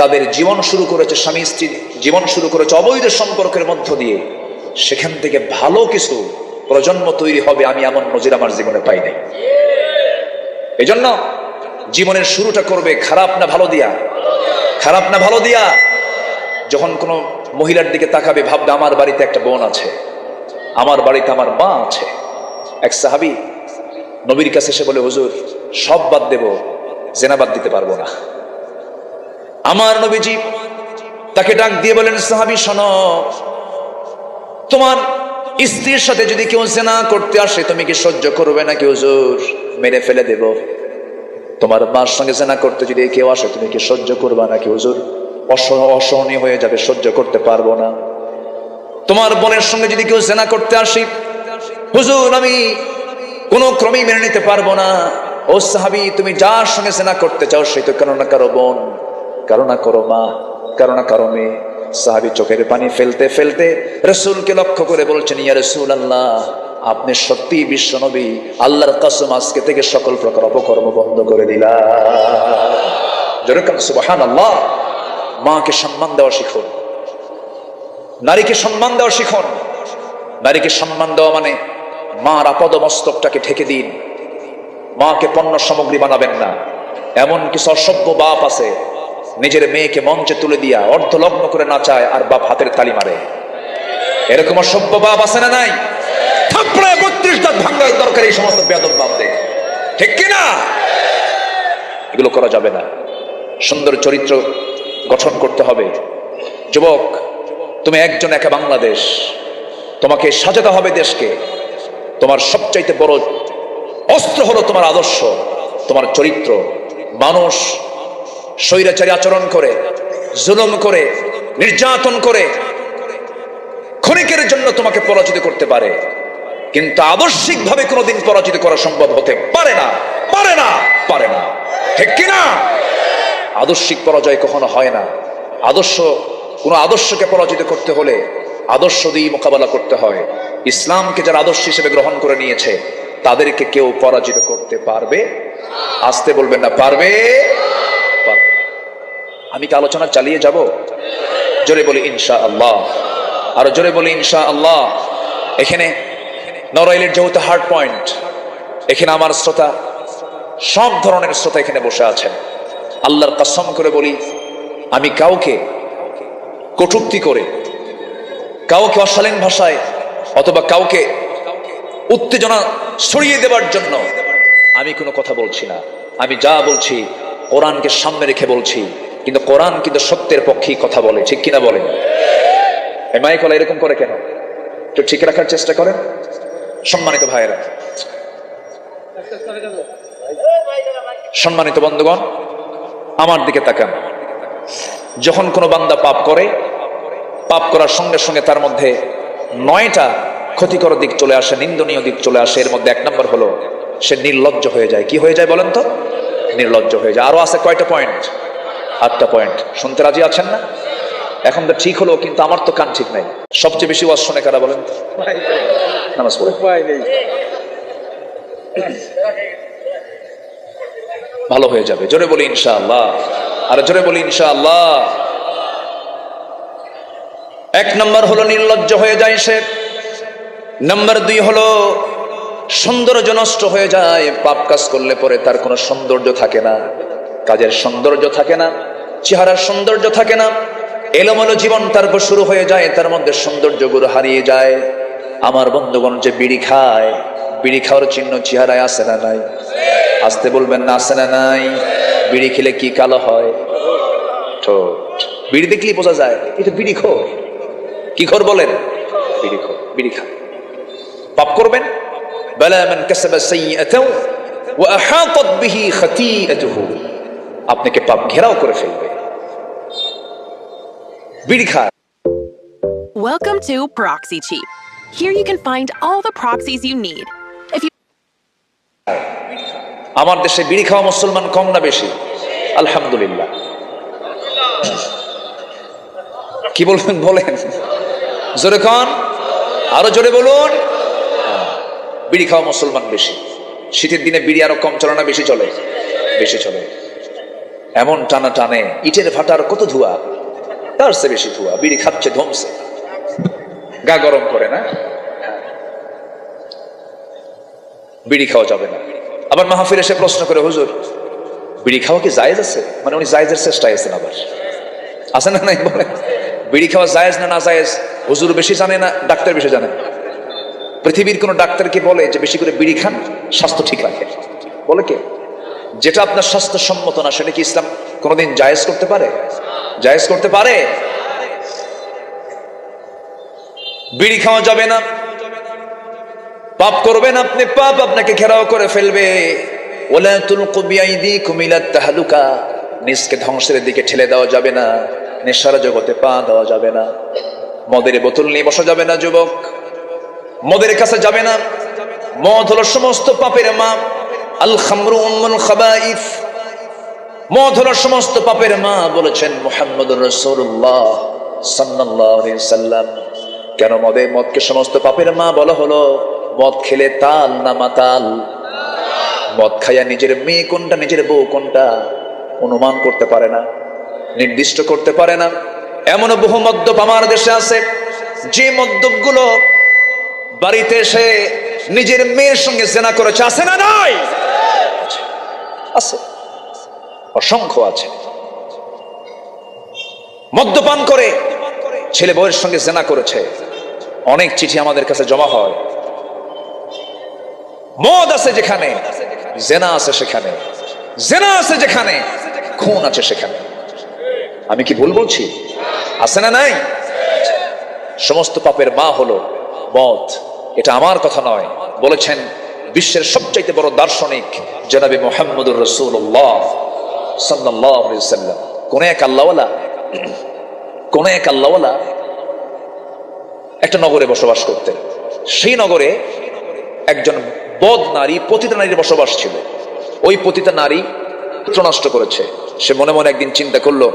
তাদের জীবন শুরু করেছে, স্বামী স্ত্রী জীবন শুরু করেছে অবৈধ সম্পর্কের মধ্য দিয়ে, সেখান থেকে ভালো কিছু প্রজন্ম তৈরি হবে, আমি এমন নজির আমার জীবনে পাই নাই। এজন্য জীবনের শুরুটা করবে খারাপ না ভালো দিয়া? খারাপ না ভালো দিয়া? যখন কোনো মহিলার দিকে তাকাবে, ভাববে আমার বাড়িতে একটা বোন আছে, আমার বাড়িতে আমার মা আছে। এক সাহাবী নবীর কাছে এসে বলে, হুজুর সব বাদ দেব, জেনা বাদ দিতে পারবো না। আমার নবীজি তাকে ডাক দিয়ে বলেন, সাহাবী শোনো, তোমার স্ত্রীর সাথে যদি কেউ জেনা করতে আসে, তুমি কি সহ্য করবে নাকি? হুজুর মেরে ফেলে দেব। তোমার মার সঙ্গে জেনা করতে যদি কেউ আসে, তুমি কি সহ্য করবা নাকি হুজুর? অসহনীয় হয়ে যাবে, সহ্য করতে পারবো না। তোমার বোনের সঙ্গে যদি কেউ জেনা করতে আসি, হুজুর আমি কোনো ক্রমেই মেনে নিতে পারবো না। ও সাহাবী, তুমি যার সঙ্গে জেনা করতে চাও সে তো কারো না কারো বোন, কারো না কারো মা, কারো না কারো মেয়ে। সাহাবী চোখের পানি ফেলতে ফেলতে রাসূলকে লক্ষ্য করে বলছেন, ইয়া রাসূলুল্লাহ, আপনি সত্যি বিশ্ব নবী, আল্লাহর কসম আজকে থেকে সকল প্রকার অপকর্ম বন্ধ করে দিলাম। যেরকম সুবহানাল্লাহ। মাকে সম্মান দেওয়া শিখুন, নারীকে সম্মান দেওয়া শিখুন। নারীকে সম্মান দেওয়া মানে মার আপদ মস্তকটাকে ঠেকে দিন। মাকে পণ্য সামগ্রী বানাবেন না। এমন কিছু অসভ্য বাপ আছে, নিজের মেয়েকে মঞ্চে তুলে দিয়া অর্ধলগ্ন করে নাচায় আর বাপ হাতের তালি মারে। এরকম অসভ্য বাপ আছে না নাই? থাপড়ে 32 দাঁত ভাঙার দরকার এই সমস্ত বেয়াদব বাপদের, ঠিক কিনা? এগুলো করা যাবে না। সুন্দর চরিত্র গঠন করতে হবে। যুবক, তুমি একজন একা বাংলাদেশ, তোমাকে সাজাতে হবে দেশকে। তোমার সবচাইতে বড় অস্ত্র হলো তোমার আদর্শ, তোমার চরিত্র। মানুষ স্বৈরাচারী আচরণ করে, জুলুম করে, নির্যাতন করে ক্ষণিকের জন্য তোমাকে পরাজিত করতে পারে, কিন্তু আদর্শিক ভাবে কোনোদিন পরাজিত করা সম্ভব হতে পারে না, পারে না, পারে না, ঠিক কিনা? আদর্শিক পরাজয় কখনো হয় না। কোনো আদর্শকে পরাজিত করতে হলে আদর্শ দিয়ে মোকাবেলা করতে হয়। ইসলামকে যারা আদর্শ হিসেবে গ্রহণ করে নিয়েছে তাদেরকে কেউ পরাজিত করতে পারবে? আসতে বলবেন না, পারবে? পারবে। আমি কি আলোচনা চালিয়ে যাব? জোরে বলি ইনশাআল্লাহ, আরো জোরে বলি ইনশাআল্লাহ। এখানে নড়াইলের যেহেতু হার্ড পয়েন্ট, এখানে আমার শ্রোতা, সব ধরনের শ্রোতা এখানে বসে আছেন। আল্লাহর কসম করে বলি, আমি কাউকে কটূক্তি করে, কাউকে অশালীন ভাষায় অথবা কাউকে উত্তেজনা ছড়িয়ে দেবার জন্য আমি কোনো কথা বলছি না। আমি যা বলছি কোরআনকে সামনে রেখে বলছি, কিন্তু কোরআন কিন্তু সত্যের পক্ষেই কথা বলে, ঠিক কিনা বলেন? এই মাইকলা এরকম করে কেন? একটু ঠিক রাখার চেষ্টা করেন। সম্মানিত ভাইয়েরা, সম্মানিত বন্ধুগণ, আমার দিকে তাকান। যখন কোনো বান্দা পাপ করে, পাপ করার সঙ্গে সঙ্গে তার মধ্যে 9টা ক্ষতিকর দিক চলে আসে, নিন্দনীয় দিক চলে আসে। এর মধ্যে 1 নম্বর হলো সে নির্লজ্জ হয়ে যায়। কি হয়ে যায় বলেন তো? নির্লজ্জ হয়ে যায়। আরো আছে কয়টা পয়েন্ট? 8টা পয়েন্ট। শুনতে রাজি আছেন না? এখন তো ঠিক হলো, কিন্তু আমার তো কান ঠিক নাই। সবচেয়ে বেশি ওয়াজ শুনে কারা বলেন? নামাজ পড়ে। ভালো হয়ে যাবে। জোরে বলি ইনশাআল্লাহ, আর জোরে বলি ইনশাআল্লাহ। 1 নম্বর হলো নির্লজ্জ হয়ে যায় সে। নাম্বার 2 হলো সৌন্দর্য নষ্ট হয়ে যায়। পাপ কাজ করলে পরে তার কোনো সৌন্দর্য থাকে না, কাজের সৌন্দর্য থাকে না, চেহারার সৌন্দর্য থাকে না। এলোমেলো জীবন তারপর শুরু হয়ে যায়, তার মধ্যে সৌন্দর্যগুলো হারিয়ে যায়। আমার বন্ধুগণ, যে বিড়ি খায়, বিড়ি খাওয়ার চিহ্ন চেহারায় আছে না নাই? আসতে বলবেন না, আছে না নাই? বিড়ি খেলে কি কালো হয়? ঠোঁট। বিড়ি দেখলেই বোঝা যায় এটা বিড়ি খোর। কি খোর বলেন? বিড়ি খোর, বিড়ি খায়। পাপ করবেন, বালা মান কাসাবা সাইয়্যাতাও ওয়া আহাতাত বিহি খাতিআতুহু, আপনাকে পাপ ঘেরাও করে ফেলবে। বিড়ি খায়। Welcome to Proxy Cheap. Here you can find all the proxies you need. If you আমার দেশে বিড়ি খাওয়া মুসলমান কম না বেশি? আলহামদুলিল্লাহ। কি বলবেন বলেন? জোরে খান, আরো জোরে বলুন। বিড়ি খাওয়া মুসলমান বেশি। শীতের দিনে বিড়ি আরো কম চলে না বেশি চলে? বেশি চলে। এমন টানা টানে, ইটের ভাটার কত ধোঁয়া, তার চেয়ে বেশি ধোঁয়া। বিড়ি খাচ্ছে ধমছে, গা গরম করে না? বিড়ি খাওয়া যাবে না। আবার মাহফিল এসে প্রশ্ন করে, হুজুর বিড়ি খাওয়া কি জায়েজ আছে? মানে উনি জায়েজের চেষ্টায় আছেন। আবার আছে না নাই বলেন? বিড়ি খাওয়া জায়েজ না না জায়েজ হুজুর বেশি জানে না ডাক্তার বেশি জানে? পৃথিবীর কোন ডাক্তার কি বলে যে বেশি করে বিড়ি খান স্বাস্থ্য ঠিক রাখে? বলে কে? যেটা আপনার স্বাস্থ্য সম্মত না সেটা কি ইসলাম কোনোদিন জায়েজ করতে পারে? জায়েজ করতে পারে? বিড়ি খাওয়া যাবে না। পাপ করবেন আপনি, পাপ আপনাকে ঘেরাও করে ফেলবে। ওয়ালা তুলকু বিআইদিকুম ইলা তাহলুকা, নিজকে ধ্বংসের দিকে ঠেলে দেওয়া যাবে না, নেশার জগতে পা দেওয়া যাবে না, মদের বোতল নিয়ে বসা যাবে না যুবক, মদের কাছে যাবে না। মদ হলো সমস্ত পাপের মা। আল খামরু উম্মুল খাবাইস, মদ হলো সমস্ত পাপের মা বলেছেন মুহাম্মদুর রাসূলুল্লাহ সাল্লাল্লাহু আলাইহি সাল্লাম। কেন মদকে সমস্ত পাপের মা বলা হলো? মদ খেলে তাল না মাতাল? মদ খাইয়া নিজের মেয়ে কোনটা নিজের বউ কোনটা অনুমান করতে পারে না, নির্দিষ্ট করতে পারে না। এমন বহু মদ্যপ আমার দেশে আছে, যে মদ্যপগুলো বাড়িতে এসে নিজের মেয়ের সঙ্গে জেনা করেছে। আছে না নাই? আছে, অসংখ্য আছে। মদ্যপান করে ছেলে বউয়ের সঙ্গে জেনা করেছে, অনেক চিঠি আমাদের কাছে জমা হয়। মদ আছে যেখানে জেনা আছে, সেখানে জেনা আছে যেখানে খুন আছে সেখানে। আমি কি ভুল বলছি? আছে না নাই? সমস্ত পাপের মা হলো মদ। এটা আমার কথা নয়, বলেছেন বিশ্বের সবচাইতে বড় দার্শনিক জনাবে মুহাম্মদুর রাসূলুল্লাহ সাল্লাল্লাহু আলাইহি ওয়াসাল্লাম। কোন এক আল্লাহওয়ালা একটা নগরে বসবাস করতেন। সেই নগরে একজন বদ নারী, পতিতা নারীর বসবাস ছিল। ওই পতিতা নারী পুত্র নষ্ট করেছে। সে মনে মনে একদিন চিন্তা করলো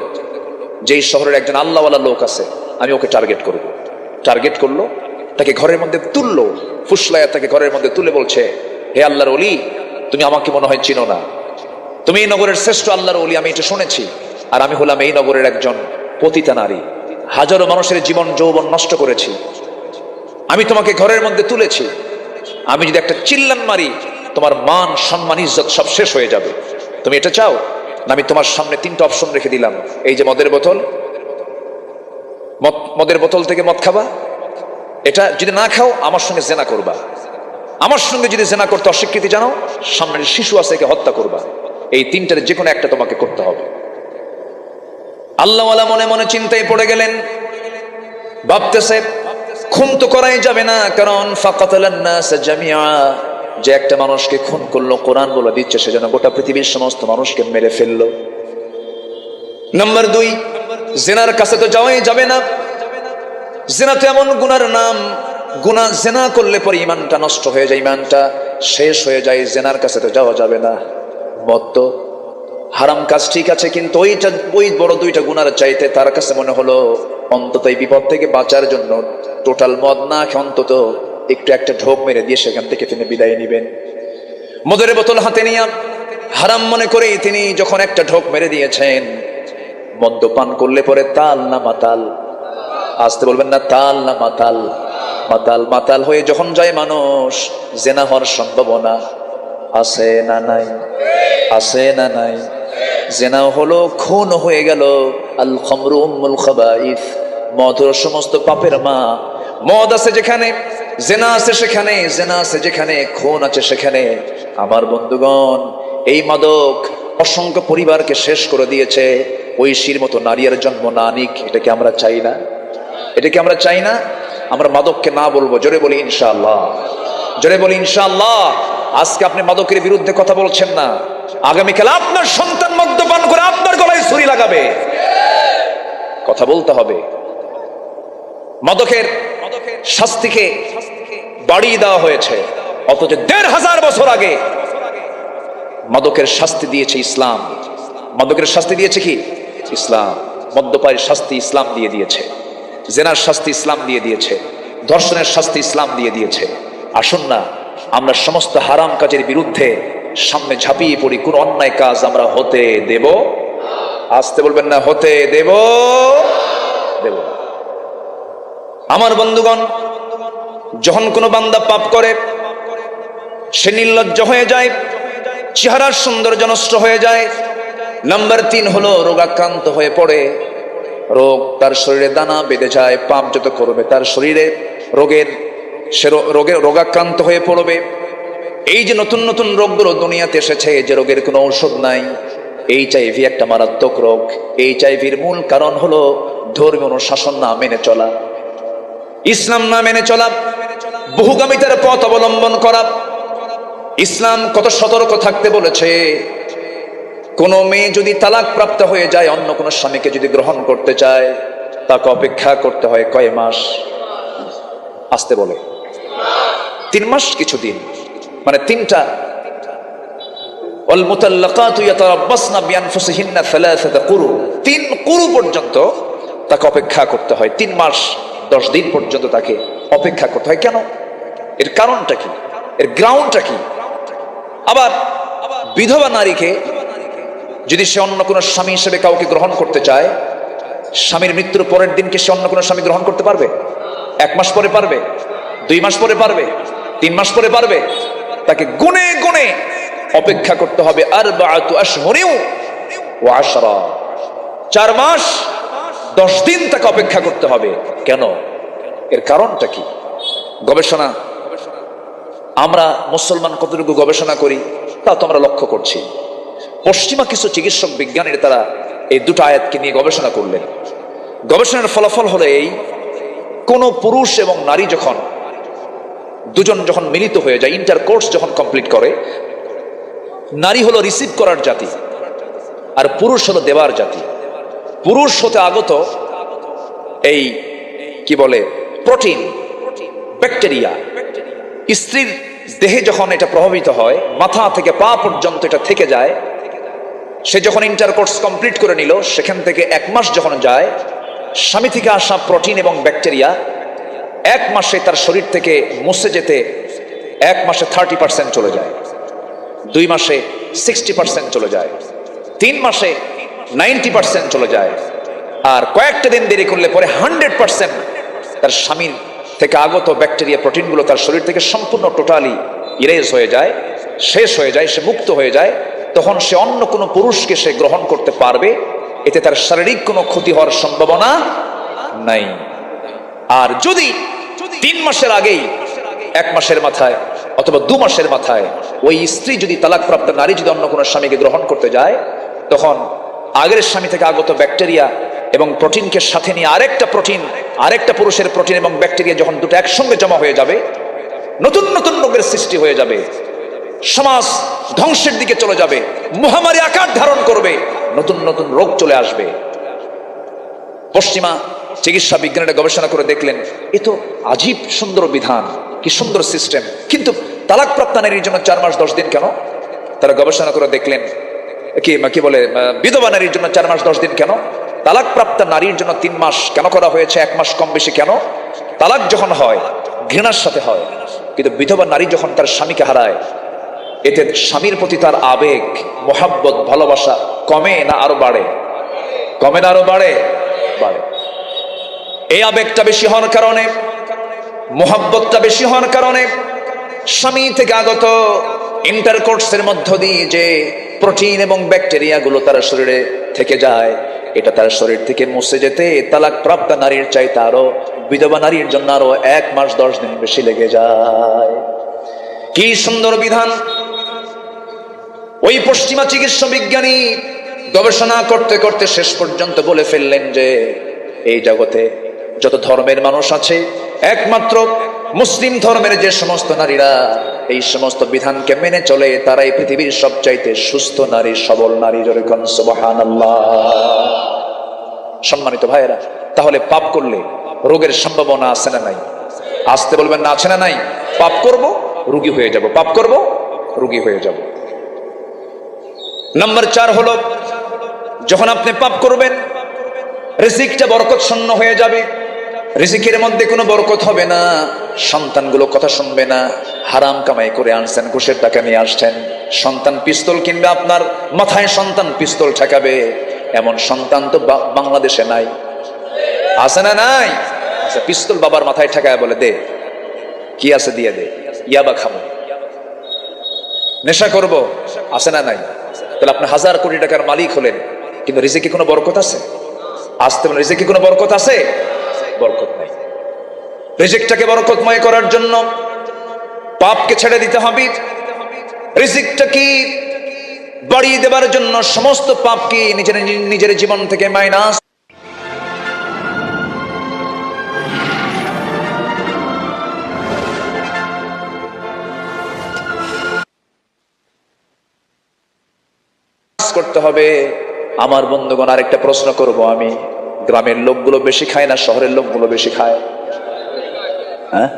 যে এই শহরের একজন আল্লাহওয়ালা লোক আছে, আমি ওকে টার্গেট করব। টার্গেট করলো, তাকে ঘরের মধ্যে তুললো, ফুসলায়া তাকে ঘরের মধ্যে তুলে বলছে, হে আল্লাহর ওলি, তুমি আমাকে মনে হয় চিনো না, তুমি এই নগরের শ্রেষ্ঠ আল্লাহর ওলি, আমি এটা শুনেছি। আর আমি হলাম এই নগরের একজন পতিতা নারী, হাজারো মানুষের জীবন যৌবন নষ্ট করেছি। আমি তোমাকে ঘরের মধ্যে তুলেছি, আমি যদি একটা চিল্লান মারি তোমার মান সম্মান ইজ্জত সব শেষ হয়ে যাবে। তুমি এটা চাও না? আমি তোমার সামনে তিনটা অপশন রেখে দিলাম। এই যে মদের বোতল, মদের বোতল থেকে মদ খাবা, এটা যদি না খাও আমার সঙ্গে জেনা করবা, আমার সঙ্গে যদি জেনা করতে অস্বীকৃতি জানাও, সামনের শিশু আছে একে হত্যা করবা। এই তিনটার যে কোনো একটা তোমাকে করতে হবে। আল্লাহওয়ালা মনে মনে চিন্তায় পড়ে গেলেন, ভাবতেছে খুন তো করাই যাবে না, কারণ ফাকাতালান নাস জামিআ, যে একটা মানুষকে খুন করলো, কোরআন বলে দিচ্ছে সে যেন গোটা পৃথিবীর সমস্ত মানুষকে মেরে ফেললো। নাম্বার 2, জেনার কাছে তো যাওয়াই যাবে না। জেনা তো এমন গুনার নাম, গুনাহ জেনা করলে পরে ইমানটা নষ্ট হয়ে যায়, ইমানটা শেষ হয়ে যায়। জেনার কাছে তো যাওয়া যাবে না। মদ তো হারাম কাজ, ঠিক আছে, কিন্তু ওই বড় দুইটা গুনার চাইতে তার কাছে মনে হলো অন্তত এই বিপদ থেকে বাঁচার জন্য টোটাল মদ না খেয়ে অন্তত একটু একটা ঢোক মেরে দিয়ে সেখান থেকে তিনি বিদায় নিবেন। মদের বোতল হাতে নিয়ে হারাম মনে করেই তিনি যখন একটা ঢোক মেরে দিয়েছেন, মদ্যপান করলে পরে তাল না মাতাল? আসতে বলবেন না, তাল না মাতাল? মাতাল। মাতাল হয়ে যখন যায় মানুষ, জেনা হওয়ার সম্ভাবনা আছে না নাই? আছে না নাই? জেনা হলো খুন হয়ে গেল। আল খামরু উম্মুল খাবাইস, মদ হলো সমস্ত পাপের মা। মদ আছে যেখানে জেনা আছে সেখানে, জেনা আছে যেখানে খুন আছে সেখানে। আমার বন্ধুগণ, এই মাদক অসংখ্য পরিবারকে শেষ করে দিয়েছে। ঐশীর মতো নারী আর জন্ম না নিক, এটা কি আমরা চাই না? এটা কি আমরা চাই না? আমরা মাদককে না বলবো, জোরে বলি ইনশাআল্লাহ, জোরে বলি ইনশাআল্লাহ। আজকে আপনি মাদকের বিরুদ্ধে কথা বলছেন না, আগামীকাল আপনার সন্তান মদ্যপান করে আপনার গলায় ছুরি লাগাবে। কথা বলতে হবে। মাদকের শাস্তিকে বাড়িয়ে দেওয়া হয়েছে, অথচ ১৫০০ বছর আগে মাদকের শাস্তি দিয়েছে ইসলাম। মাদকের শাস্তি দিয়েছে কি? ইসলাম। মদ্যপায়ের শাস্তি ইসলাম দিয়ে দিয়েছে, জেনার শাস্তি ইসলাম দিয়ে দিয়েছে, ধর্ষণের শাস্তি ইসলাম দিয়ে দিয়েছে। আসুন না আমরা সমস্ত হারাম কাজের বিরুদ্ধে সামনে ঝাঁপিয়ে পড়ি। কোন অন্যায় কাজ আমরা হতে দেব? আসতে বলবেন না, হতে দেব দেব। আমার বন্ধুগণ, যখন কোনো বান্দা পাপ করে সে নির্লজ্জ হয়ে যায়, চেহারার সৌন্দর্য নষ্ট হয়ে যায়। নাম্বার 3 হলো রোগাক্রান্ত হয়ে পড়ে, রোগ তার শরীরে দানা বেঁধে যায়। পাপ যত করবে তার শরীরে রোগাক্রান্ত হয়ে পড়বে। এই যে নতুন নতুন রোগগুলো দুনিয়াতে এসেছে, যে রোগের কোনো ঔষধ নাই, HIV একটা মারাত্মক রোগ। HIVর মূল কারণ হলো ধর্মীয় অনুশাসন না মেনে চলা, ইসলাম না মেনে চলা, বহুগামিতার পথ অবলম্বন করা। ইসলাম কত সতর্ক থাকতে বলেছে। কোন মেয়ে যদি তালাক প্রাপ্ত হয়ে যায়, অন্য কোন স্বামীকে যদি গ্রহণ করতে চায়, তাকে অপেক্ষা করতে হয় কয় মাস? আসতে বলে 3 মাস কিছুদিন, মানে 3টা। والمطلقات يتربصن بأنفسهن 3 قروء, 3 কুরু পর্যন্ত তাকে অপেক্ষা করতে হয়। 3 মাস 10 দিন পর্যন্ত তাকে অপেক্ষা করতে হয়। কেন? এর কারণটা কি? এর গ্রাউন্ডটা কি? আবার বিধবা নারীকে যদি সে অন্য কোনো স্বামী হিসেবে কাউকে গ্রহণ করতে চায়, স্বামীর মৃত্যুর পরের দিনকে সে অন্য কোনো স্বামী গ্রহণ করতে পারবে? 1 মাস পরে পারবে? 2 মাস পরে পারবে? 3 মাস পরে পারবে? তাকে গুনে গুনে অপেক্ষা করতে হবে। 4 আশহুরিন ওয়া 10, 4 মাস 10 দিন তাকে অপেক্ষা করতে হবে। কেন? এর কারণটা কি? গবেষণা, আমরা মুসলমান কতটুকু গবেষণা করি তা তো আমরা লক্ষ্য করছি। পশ্চিমা কিছু চিকিৎসক বিজ্ঞানীর তারা এই 2টা আয়াতকে নিয়ে গবেষণা করলেন। গবেষণার ফলাফল হলো এই, কোন পুরুষ এবং নারী যখন দুজন যখন মিলিত হয়ে যায়, ইন্টারকোর্স যখন কমপ্লিট করে, নারী হলো রিসিভ করার জাতি আর পুরুষ হলো দেবার জাতি। পুরুষ হতে আগত এই কি বলে প্রোটিন, ব্যাকটেরিয়া, স্ত্রীর দেহে যখন এটা প্রভাবিত হয়, মাথা থেকে পা পর্যন্ত এটা থেকে যায়। সে যখন ইন্টারকোর্স কমপ্লিট করে নিল, সেখান থেকে 1 মাস যখন যায়, স্বামী থেকে আসা প্রোটিন এবং ব্যাকটেরিয়া 1 মাসে তার শরীর থেকে মুছে যেতে 1 মাসে 30% চলে যায়, 2 মাসে 60% চলে যায়, 3 মাসে 90% চলে যায়, আর কয়েকটা দিন দেরি করলে পরে 100% তার স্বামীর থেকে আগত ব্যাকটেরিয়া প্রোটিনগুলো তার শরীর থেকে সম্পূর্ণ টোটালি ইরেজ হয়ে যায়, শেষ হয়ে যায়, সে মুক্ত হয়ে যায়। তখন সে অন্য কোনো পুরুষকে সে গ্রহণ করতে পারবে, এতে তার শারীরিক কোনো ক্ষতি হওয়ার সম্ভাবনা নাই। আর যদি 3 মাসের আগেই, 1 মাসের মাথায় অথবা 2 মাসের মাথায় ওই স্ত্রী যদি তালাকপ্রাপ্ত নারী যদি অন্য কোনো স্বামীকে গ্রহণ করতে যায়, তখন আগের স্বামী থেকে আগত ব্যাকটেরিয়া এবং প্রোটিনকে সাথে নিয়ে আরেকটা প্রোটিন, আরেকটা পুরুষের প্রোটিন এবং ব্যাকটেরিয়া যখন দুটো একসঙ্গে জমা হয়ে যাবে, নতুন নতুন রোগের সৃষ্টি হয়ে যাবে, সমাজ ধ্বংসের দিকে চলে যাবে, মহামারী আকার ধারণ করবে, নতুন নতুন রোগ চলে আসবে। পশ্চিমা চিকিৎসা বিজ্ঞানীরা গবেষণা করে দেখলেন, এ তো আজীব সুন্দর বিধান, কি সুন্দর সিস্টেম, কিন্তু তালাকপ্রাপ্ত নারীর জন্য 4 মাস 10 দিন কেন? তারা গবেষণা করে দেখলেন, কি বলে বিধবা নারীর জন্য 4 মাস 10 দিন কেন? তালাকপ্রাপ্ত নারীর জন্য 3 মাস কেন করা হয়েছে, 1 মাস কম বেশি কেন? তালাক যখন হয় ঘৃণার সাথে হয়, কিন্তু বিধবা নারী যখন তার স্বামীকে হারায়, এতে স্বামীর প্রতি তার আবেগ, মোহাব্বত, ভালোবাসা কমে না আরো বাড়ে? কমে না আরো বাড়ে? বাড়ে। এই আবেগটা বেশি হওয়ার কারণে, মোহাব্বতটা বেশি হওয়ার কারণে স্বামী থেকে আগত ইন্টারকোর্সের মধ্য দিয়ে যে প্রোটিন এবং ব্যাকটেরিয়া গুলো তার শরীরে থেকে যায়, এটা তার শরীর থেকে মুছে যেতে তালাকপ্রাপ্ত নারীর চাইতে আরো বিধবা নারীর জন্য আরো 1 মাস 10 দিন বেশি লেগে যায়। কি সুন্দর বিধান! ওই পশ্চিমা চিকিৎসা বিজ্ঞানী গবেষণা করতে করতে শেষ পর্যন্ত বলে ফেললেন যে এই জগতে যত ধর্মের মানুষ আছে, একমাত্র মুসলিম ধর্মের যে সমস্ত নারীরা এই সমস্ত বিধানকে মেনে চলে, তারাই পৃথিবীর সবচাইতে সুস্থ নারী, সবল নারী। যেরকম সুবহানাল্লাহ। সম্মানিত ভাইয়েরা, তাহলে পাপ করলে রোগের সম্ভাবনা আছে না নাই? আসতে বলবেন না, আছে না নাই? পাপ করব, রোগী হয়ে যাব, পাপ করব, রোগী হয়ে যাব। নাম্বার 4 হলো, যখন আপনি পাপ করবেন রিজিকটা বরকত শূন্য হয়ে যাবে, রিজিকের মধ্যে কোনো বরকত হবে না, সন্তানগুলো কথা শুনবে না। হারাম কামাই করে আনছেন, ঘুষের টাকা নিয়ে আসছেন, সন্তান পিস্তল কিনবে, আপনার মাথায় সন্তান পিস্তল ঠেকাবে, এমন সন্তান তো বাংলাদেশে নাই। আছে না নাই? আচ্ছা, পিস্তল বাবার মাথায় ঠেকায় বলে দে, কি আছে দিয়ে দে, ইয়াবা খাবো, নেশা করব, আছে না নাই? তাহলে আপনি 1000 কোটি টাকার মালিক হলেন, কিন্তু রিজিকে কোনো বরকত আছে? আসতে বলেন, রিজিকে কোনো বরকত আছে? বরকত নাই। রিজিকটাকে বরকতময় করার জন্য পাপকে ছেড়ে দিতে হবে, রিজিকটাকে বাড়িয়ে দেবার জন্য সমস্ত পাপকে নিজের জীবন থেকে মাইনাস রাখতে হবে। আমার বন্ধুগণ, আরেকটা প্রশ্ন করব আমি, গ্রামের লোকগুলো বেশি খায় না শহরের লোকগুলো বেশি খায়? হ্যাঁ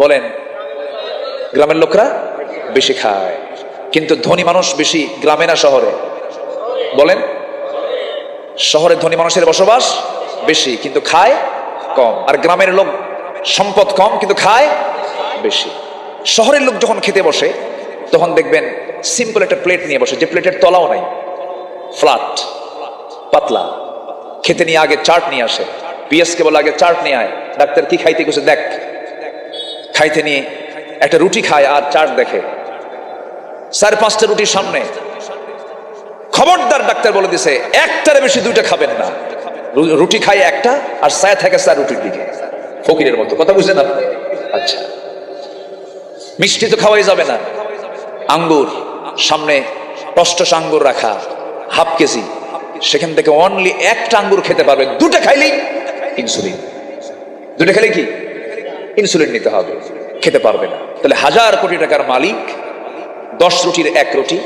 বলেন, গ্রামের লোকরা বেশি খায়, কিন্তু ধনী মানুষ বেশি গ্রামে না শহরে? বলেন, শহরে ধনী মানুষের বসবাস বেশি কিন্তু খায় কম, আর গ্রামের লোক সম্পদ কম কিন্তু খায় বেশি। শহরের লোক যখন খেতে বসে তখন দেখবেন সিম্পল একটা প্লেট নিয়ে বসে, যে প্লেটের তলাও নাই, ফ্ল্যাট পাতলা। খেতে নিয়ে আগে চার্ট নিয়ে আসে, পিএসকে বলে আগে চার্ট নিয়ে আয়, ডাক্তার কি খাইতে গেছে দেখ। খাইতে নিয়ে একটা রুটি খায় আর চার্ট দেখে, 4-5টা রুটির সামনে, খবরদার ডাক্তার বলে দিছে একটার বেশি দুইটা খাবেন না। রুটি খায় একটা আর ছায়া থাকে 4 রুটির দিকে, ফকিরের মতো। কথা বুঝলেন আপনি? আচ্ছা, মিষ্টি তো খাওয়াই যাবে না। আঙ্গুর সামনে টসটস আঙ্গুর রাখা, হাফ কেজি, সেখান থেকে অনলি একটা আঙ্গুর খেতে পারবে, দুটো খাইলেই ইনসুলিন। দুটো খেলে কি ইনসুলিন নিতে হবে, খেতে পারবে না। তাহলে 1000 কোটি টাকার মালিক 10 রুটির 1 রুটি,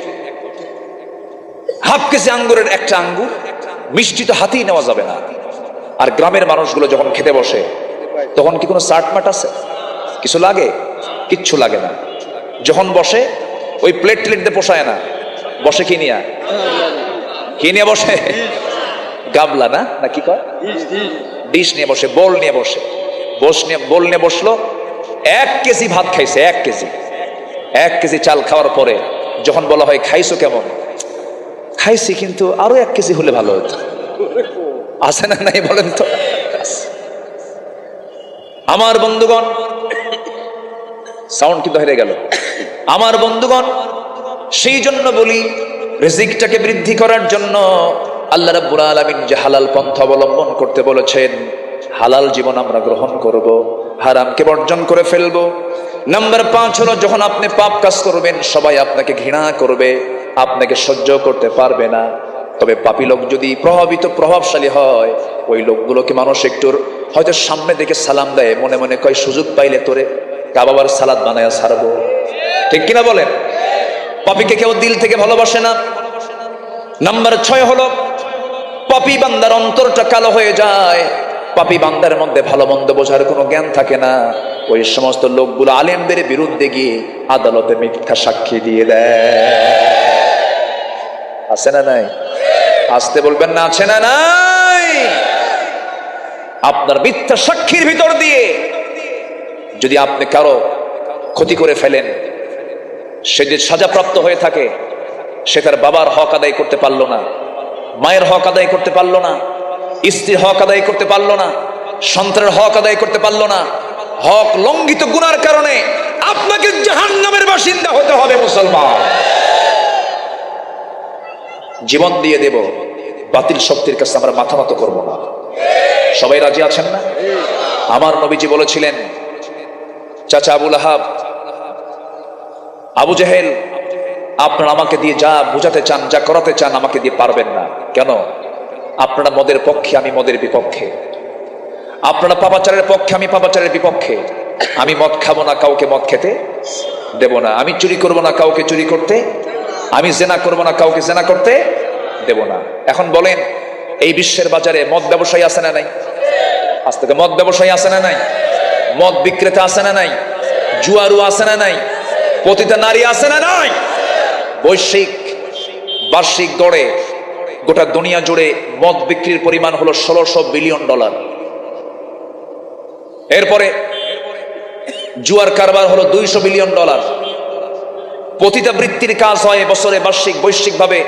হাফ কেজি আঙ্গুরের একটা আঙ্গুর, মিষ্টি তো হাতেই নেওয়া যাবে না। আর গ্রামের মানুষগুলো যখন খেতে বসে তখন কি কোনো চাটমাট আছে? কিছু লাগে? কিচ্ছু লাগে না। যখন বসে ওই প্লেট টেলেট দিয়ে পোষায় না, বসে কি নিয়ে? কি নিয়ে বসে? গাবলা না, না কি কয়, ডিশ নিয়ে বসে, বোল নিয়ে বসে। বোল নিয়ে বসলো, 1 কেজি ভাত খাইছে, 1 কেজি চাল খাওয়ার পরে যখন বলা হয় খাইছো কেমন? খাইছি, কিন্তু আরো 1 কেজি হলে ভালো হতো। আছে না নাই বলেন তো? আমার বন্ধুগণ, সাউন্ড কিন্তু হেরে গেল। আমার বন্ধুগণ, সেই জন্য বলি, রিজিকটাকে বৃদ্ধি করার জন্য আল্লাহ রাব্বুল আলামিন যে হালাল পন্থা অবলম্বন করতে বলেছেন, হালাল জীবন আমরা গ্রহণ করব, হারামকে বর্জন করে ফেলবো। নাম্বার 5 হলো, যখন আপনি পাপ কাজ করবেন সবাই আপনাকে ঘৃণা করবে, আপনাকে সহ্য করতে পারবে না। তবে পাপী লোক যদি প্রভাবশালী হয়, ওই লোকগুলোকে মানুষ একটু হয়তো সামনে দেখে সালাম দেয়, মনে মনে কয় সুযোগ পাইলে তোরে কাবাবার সালাদ বানায়া ছাড়বো। ঠিক কিনা বলেন? পাপীকে কেউ দিল থেকে ভালোবাসে না। নাম্বার 6 হলো, পাপী বান্দার অন্তরটা কালো হয়ে যায়, পাপী বান্দার মধ্যে ভালো মন্দ বোঝার কোনো জ্ঞান থাকে না। ওই সমস্ত লোকগুলো আলেমদের বিরুদ্ধে গিয়ে আদালতে মিথ্যা সাক্ষী দিয়ে দেয়। আছে না নাই? আসতে বলবেন না, আছে না নাই? আপনার মিথ্যা সাক্ষীর ভিতর দিয়ে যদি আপনি কারো ক্ষতি করে ফেলেন, সে যে সাজাপ্রাপ্ত হয়ে থাকে, সে তার বাবার হক আদায় করতে পারলো না, মায়ের হক আদায় করতে পারলো না, স্ত্রীর হক আদায় করতে পারলো না, সন্তানের হক আদায় করতে পারলো না, হক লঙ্ঘিত গুনার কারণে আপনাকে জাহান্নামের বাসিন্দা হতে হবে। মুসলমান, জীবন দিয়ে দেব, বাতিল শক্তির কাছে আমরা মাথা নত করবো না। সবাই রাজি আছেন না? আমার নবীজি বলেছিলেন, চাচা আবুল আহাব, আবু জেহেল, আপনারা আমাকে দিয়ে যা বুঝাতে চান, যা করাতে চান, আমাকে দিয়ে পারবেন না। কেন? আপনারা মদের পক্ষে, আমি মদের বিপক্ষে। আপনারা পাপাচারের পক্ষে, আমি পাপাচারের বিপক্ষে। আমি মদ খাবো না, কাউকে মদ খেতে দেব না। আমি চুরি করবো না, কাউকে চুরি করতে। আমি জেনা করবো না, কাউকে জেনা করতে দেব না। এখন বলেন, এই বিশ্বের বাজারে মদ ব্যবসায়ী আছে না নাই? আজ থেকে মদ ব্যবসায়ী আছে না নাই? মদ বিক্রেতা আছে না নাই? জুয়ারু আছে না নাই? পতিতা নারী আছে না নাই? বৈশ্বিক বার্ষিক গড়ে গোটা দুনিয়া জুড়ে মদ বিক্রির পরিমাণ হলো $1600 বিলিয়ন। এরপরে জুয়ার কারবার হলো $200 বিলিয়ন। পতিতাবৃত্তির কাজ হয় বছরে বৈশ্বিকভাবে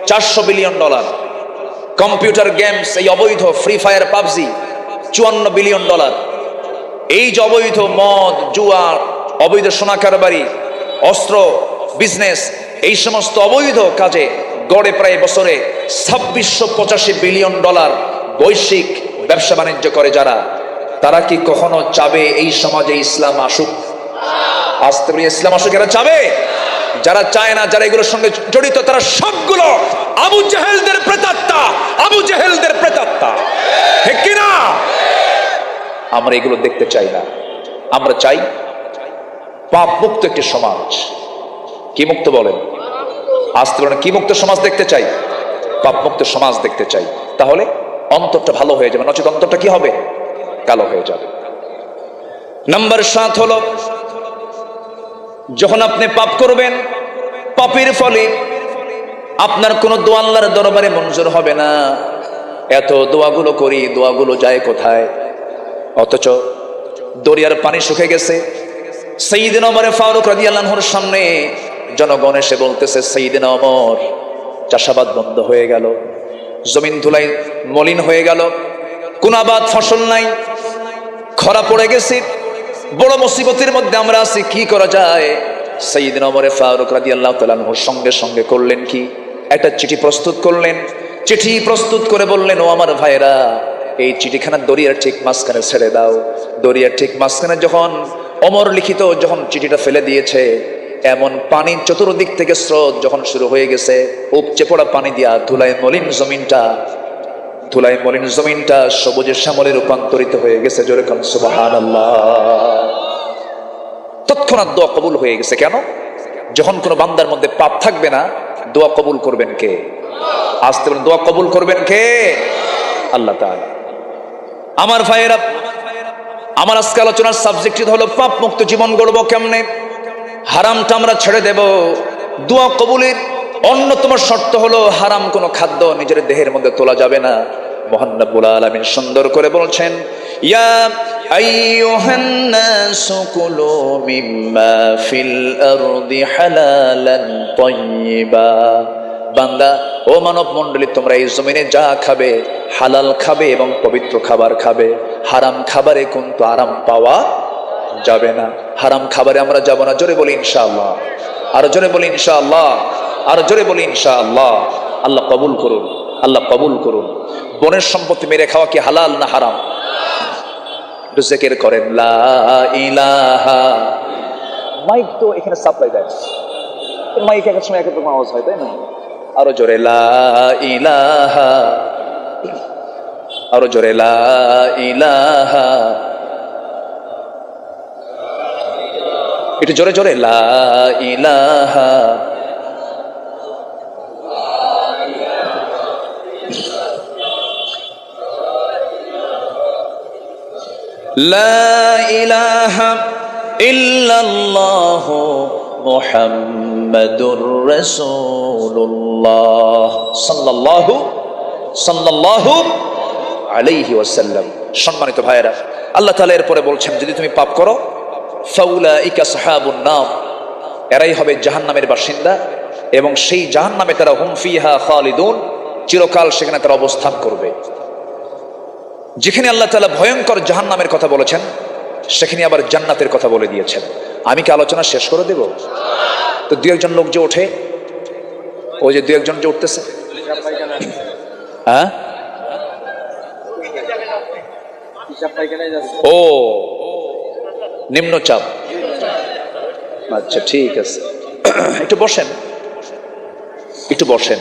$400 বিলিয়ন। কম্পিউটার গেমস, এই অবৈধ ফ্রি ফায়ার, পাবজি, $54 বিলিয়ন। এই যে অবৈধ মদ, জুয়া, অবৈধ সোনা কারবারি, অস্ত্র বিজনেস, এই সমস্ত অবৈধ কাজে গড়ে প্রায় বছরে $2685 বিলিয়ন বৈশ্বিক ব্যবসা বাণিজ্য করে যারা, তারা কি কখনো চাবে এই সমাজে ইসলাম আসুক? আসতে পারি ইসলাম আসুক? এরা চাবে? যারা চায় না, যারা এগুলোর সঙ্গে জড়িত, তারা সবগুলো আবু জেহেলদের প্রেতাত্মা, আবু জেহেলদের প্রেতাত্মা। ঠিক কিনা? আমরা এগুলো দেখতে চাই না। আমরা চাই পাপ মুক্ত একটি সমাজ। কি মুক্ত বলেন? আস্তে বলেন কি মুক্ত সমাজ দেখতে চাই? পাপ মুক্ত সমাজ দেখতে চাই। তাহলে অন্তরটা ভালো হয়ে যাবে, নচেত অন্তরটা কি হবে? কালো হয়ে যাবে। নাম্বার 7 হলো, যখন আপনি পাপ করবেন, পাপের ফলে আপনার কোনো দোয়া আল্লাহর দরবারে মঞ্জুর হবে না। এত দোয়াগুলো করি, দোয়াগুলো যায় কোথায়? অথচ দরিয়ার পানি শুকিয়ে গেছে। সাইয়েদনা ওমর ফারুক রাদিয়াল্লাহু আনহুর সামনে জনগণ এসে বলতেছে, সাইয়েদনা ওমর, চাষাবাদ বন্ধ হয়ে গেল, জমিন ধুলাই মলিন হয়ে গেল, কোন আবাদ ফসল নাই, খরা পড়ে গেছে, বড় মুসিবতের মধ্যে আমরা আছি, কি করা যায়? সাইয়েদনা ওমর ফারুক রাদিয়াল্লাহু তাআলা আনহু সঙ্গে সঙ্গে করলেন কি? একটা চিঠি প্রস্তুত করলেন। চিঠি প্রস্তুত করে বললেন, ও আমার ভাইরা, এই চিঠিখানা দরিয়ার ঠিক মাঝখানে ছেড়ে দাও। দরিয়ার ঠিক মাঝখানে যখন ওমর লিখিত যখন চিঠিটা ফেলে দিয়েছে, এমন পানি চতুর্দিক থেকে স্রোত যখন শুরু হয়ে গেছে, উপচে পড়া পানি দিয়া ধুলাই মলিন জমিনটা সবুজের শ্যামলে রূপান্তরিত হয়ে গেছে। জোরে কান সুবহানাল্লাহ। তৎক্ষণাৎ দোয়া কবুল হয়ে গেছে। কেন? যখন কোনো বান্দার মধ্যে পাপ থাকবে না, দোয়া কবুল করবেন কে? আসতে বলেন, দোয়া কবুল করবেন কে? আল্লাহ তাআলা। আমার ভাইয়েরা, আমার আজকে আলোচনার সাবজেক্ট হলো পাপ মুক্ত জীবন গড়ব কেমনে, হারামটা আমরা ছেড়ে দেব। দোয়া কবুলের অন্যতম শর্ত হলো হারাম কোনো খাদ্য নিজের দেহের মধ্যে তোলা যাবে না। মহান রব্বুল আলামিন সুন্দর করে বলছেন, ইয়া আইয়ুহান নাসু কুলু মিম্মা ফিল আরদি হালালান তাইয়্যিবা। বান্দা, ও মানব মণ্ডলী, তোমরা এই জমিনে যা খাবে হালাল খাবে এবং পবিত্র খাবার খাবে। হারাম খাবারে কিন্তু আরাম পাওয়া যাবে না। হারাম খাবারে আমরা যাব না। জোরে বলি ইনশাআল্লাহ। আরো জোরে বলি ইনশাআল্লাহ। আরো জোরে বলি ইনশাআল্লাহ। আল্লাহ কবুল করুন, আল্লাহ কবুল করুন। বনের সম্পত্তি মেরে খাওয়া কি হালাল না হারাম? একটু জিকির করেন, লা ইলাহা। মাইক তো এখানে সাপ্লাই দেয়, মাইক এক সময় এক রকম আওয়াজ হয়, তাই না? আরো জোরে, লা ইলাহা। আরো জোরে, লা ইলাহা। একটু জোরে জোরে, লা ইলাহা। লা ইলাহা ইল্লাল্লাহু মুহাম্মাদুর রাসূলুল্লাহ সাল্লাল্লাহু আলাইহি ওয়াসাল্লাম। সম্মানিত ভাইয়েরা, আল্লাহ তাআলা এরপরে বলছেন, যদি তুমি পাপ করো, ফাউলাইকা আসহাবুন নার, এরাই হবে জাহান্নামের বাসিন্দা এবং সেই জাহান্নামে তারা হুম ফিহা খালিদুন, চিরকাল সেখানে তারা অবস্থান করবে। যেখানে আল্লাহ তাআলা ভয়ঙ্কর জাহান্নামের কথা বলেছেন, সেখানে আবার জান্নাতের কথা বলে দিয়েছেন। আমি কি আলোচনা শেষ করে দেব? তো দু একজন লোক যে ওঠে, ওই যে দু একজন যে উঠতেছে, হ্যাঁ, ও নিম্নচাপ, আচ্ছা ঠিক আছে, একটু বসেন, একটু বসেন।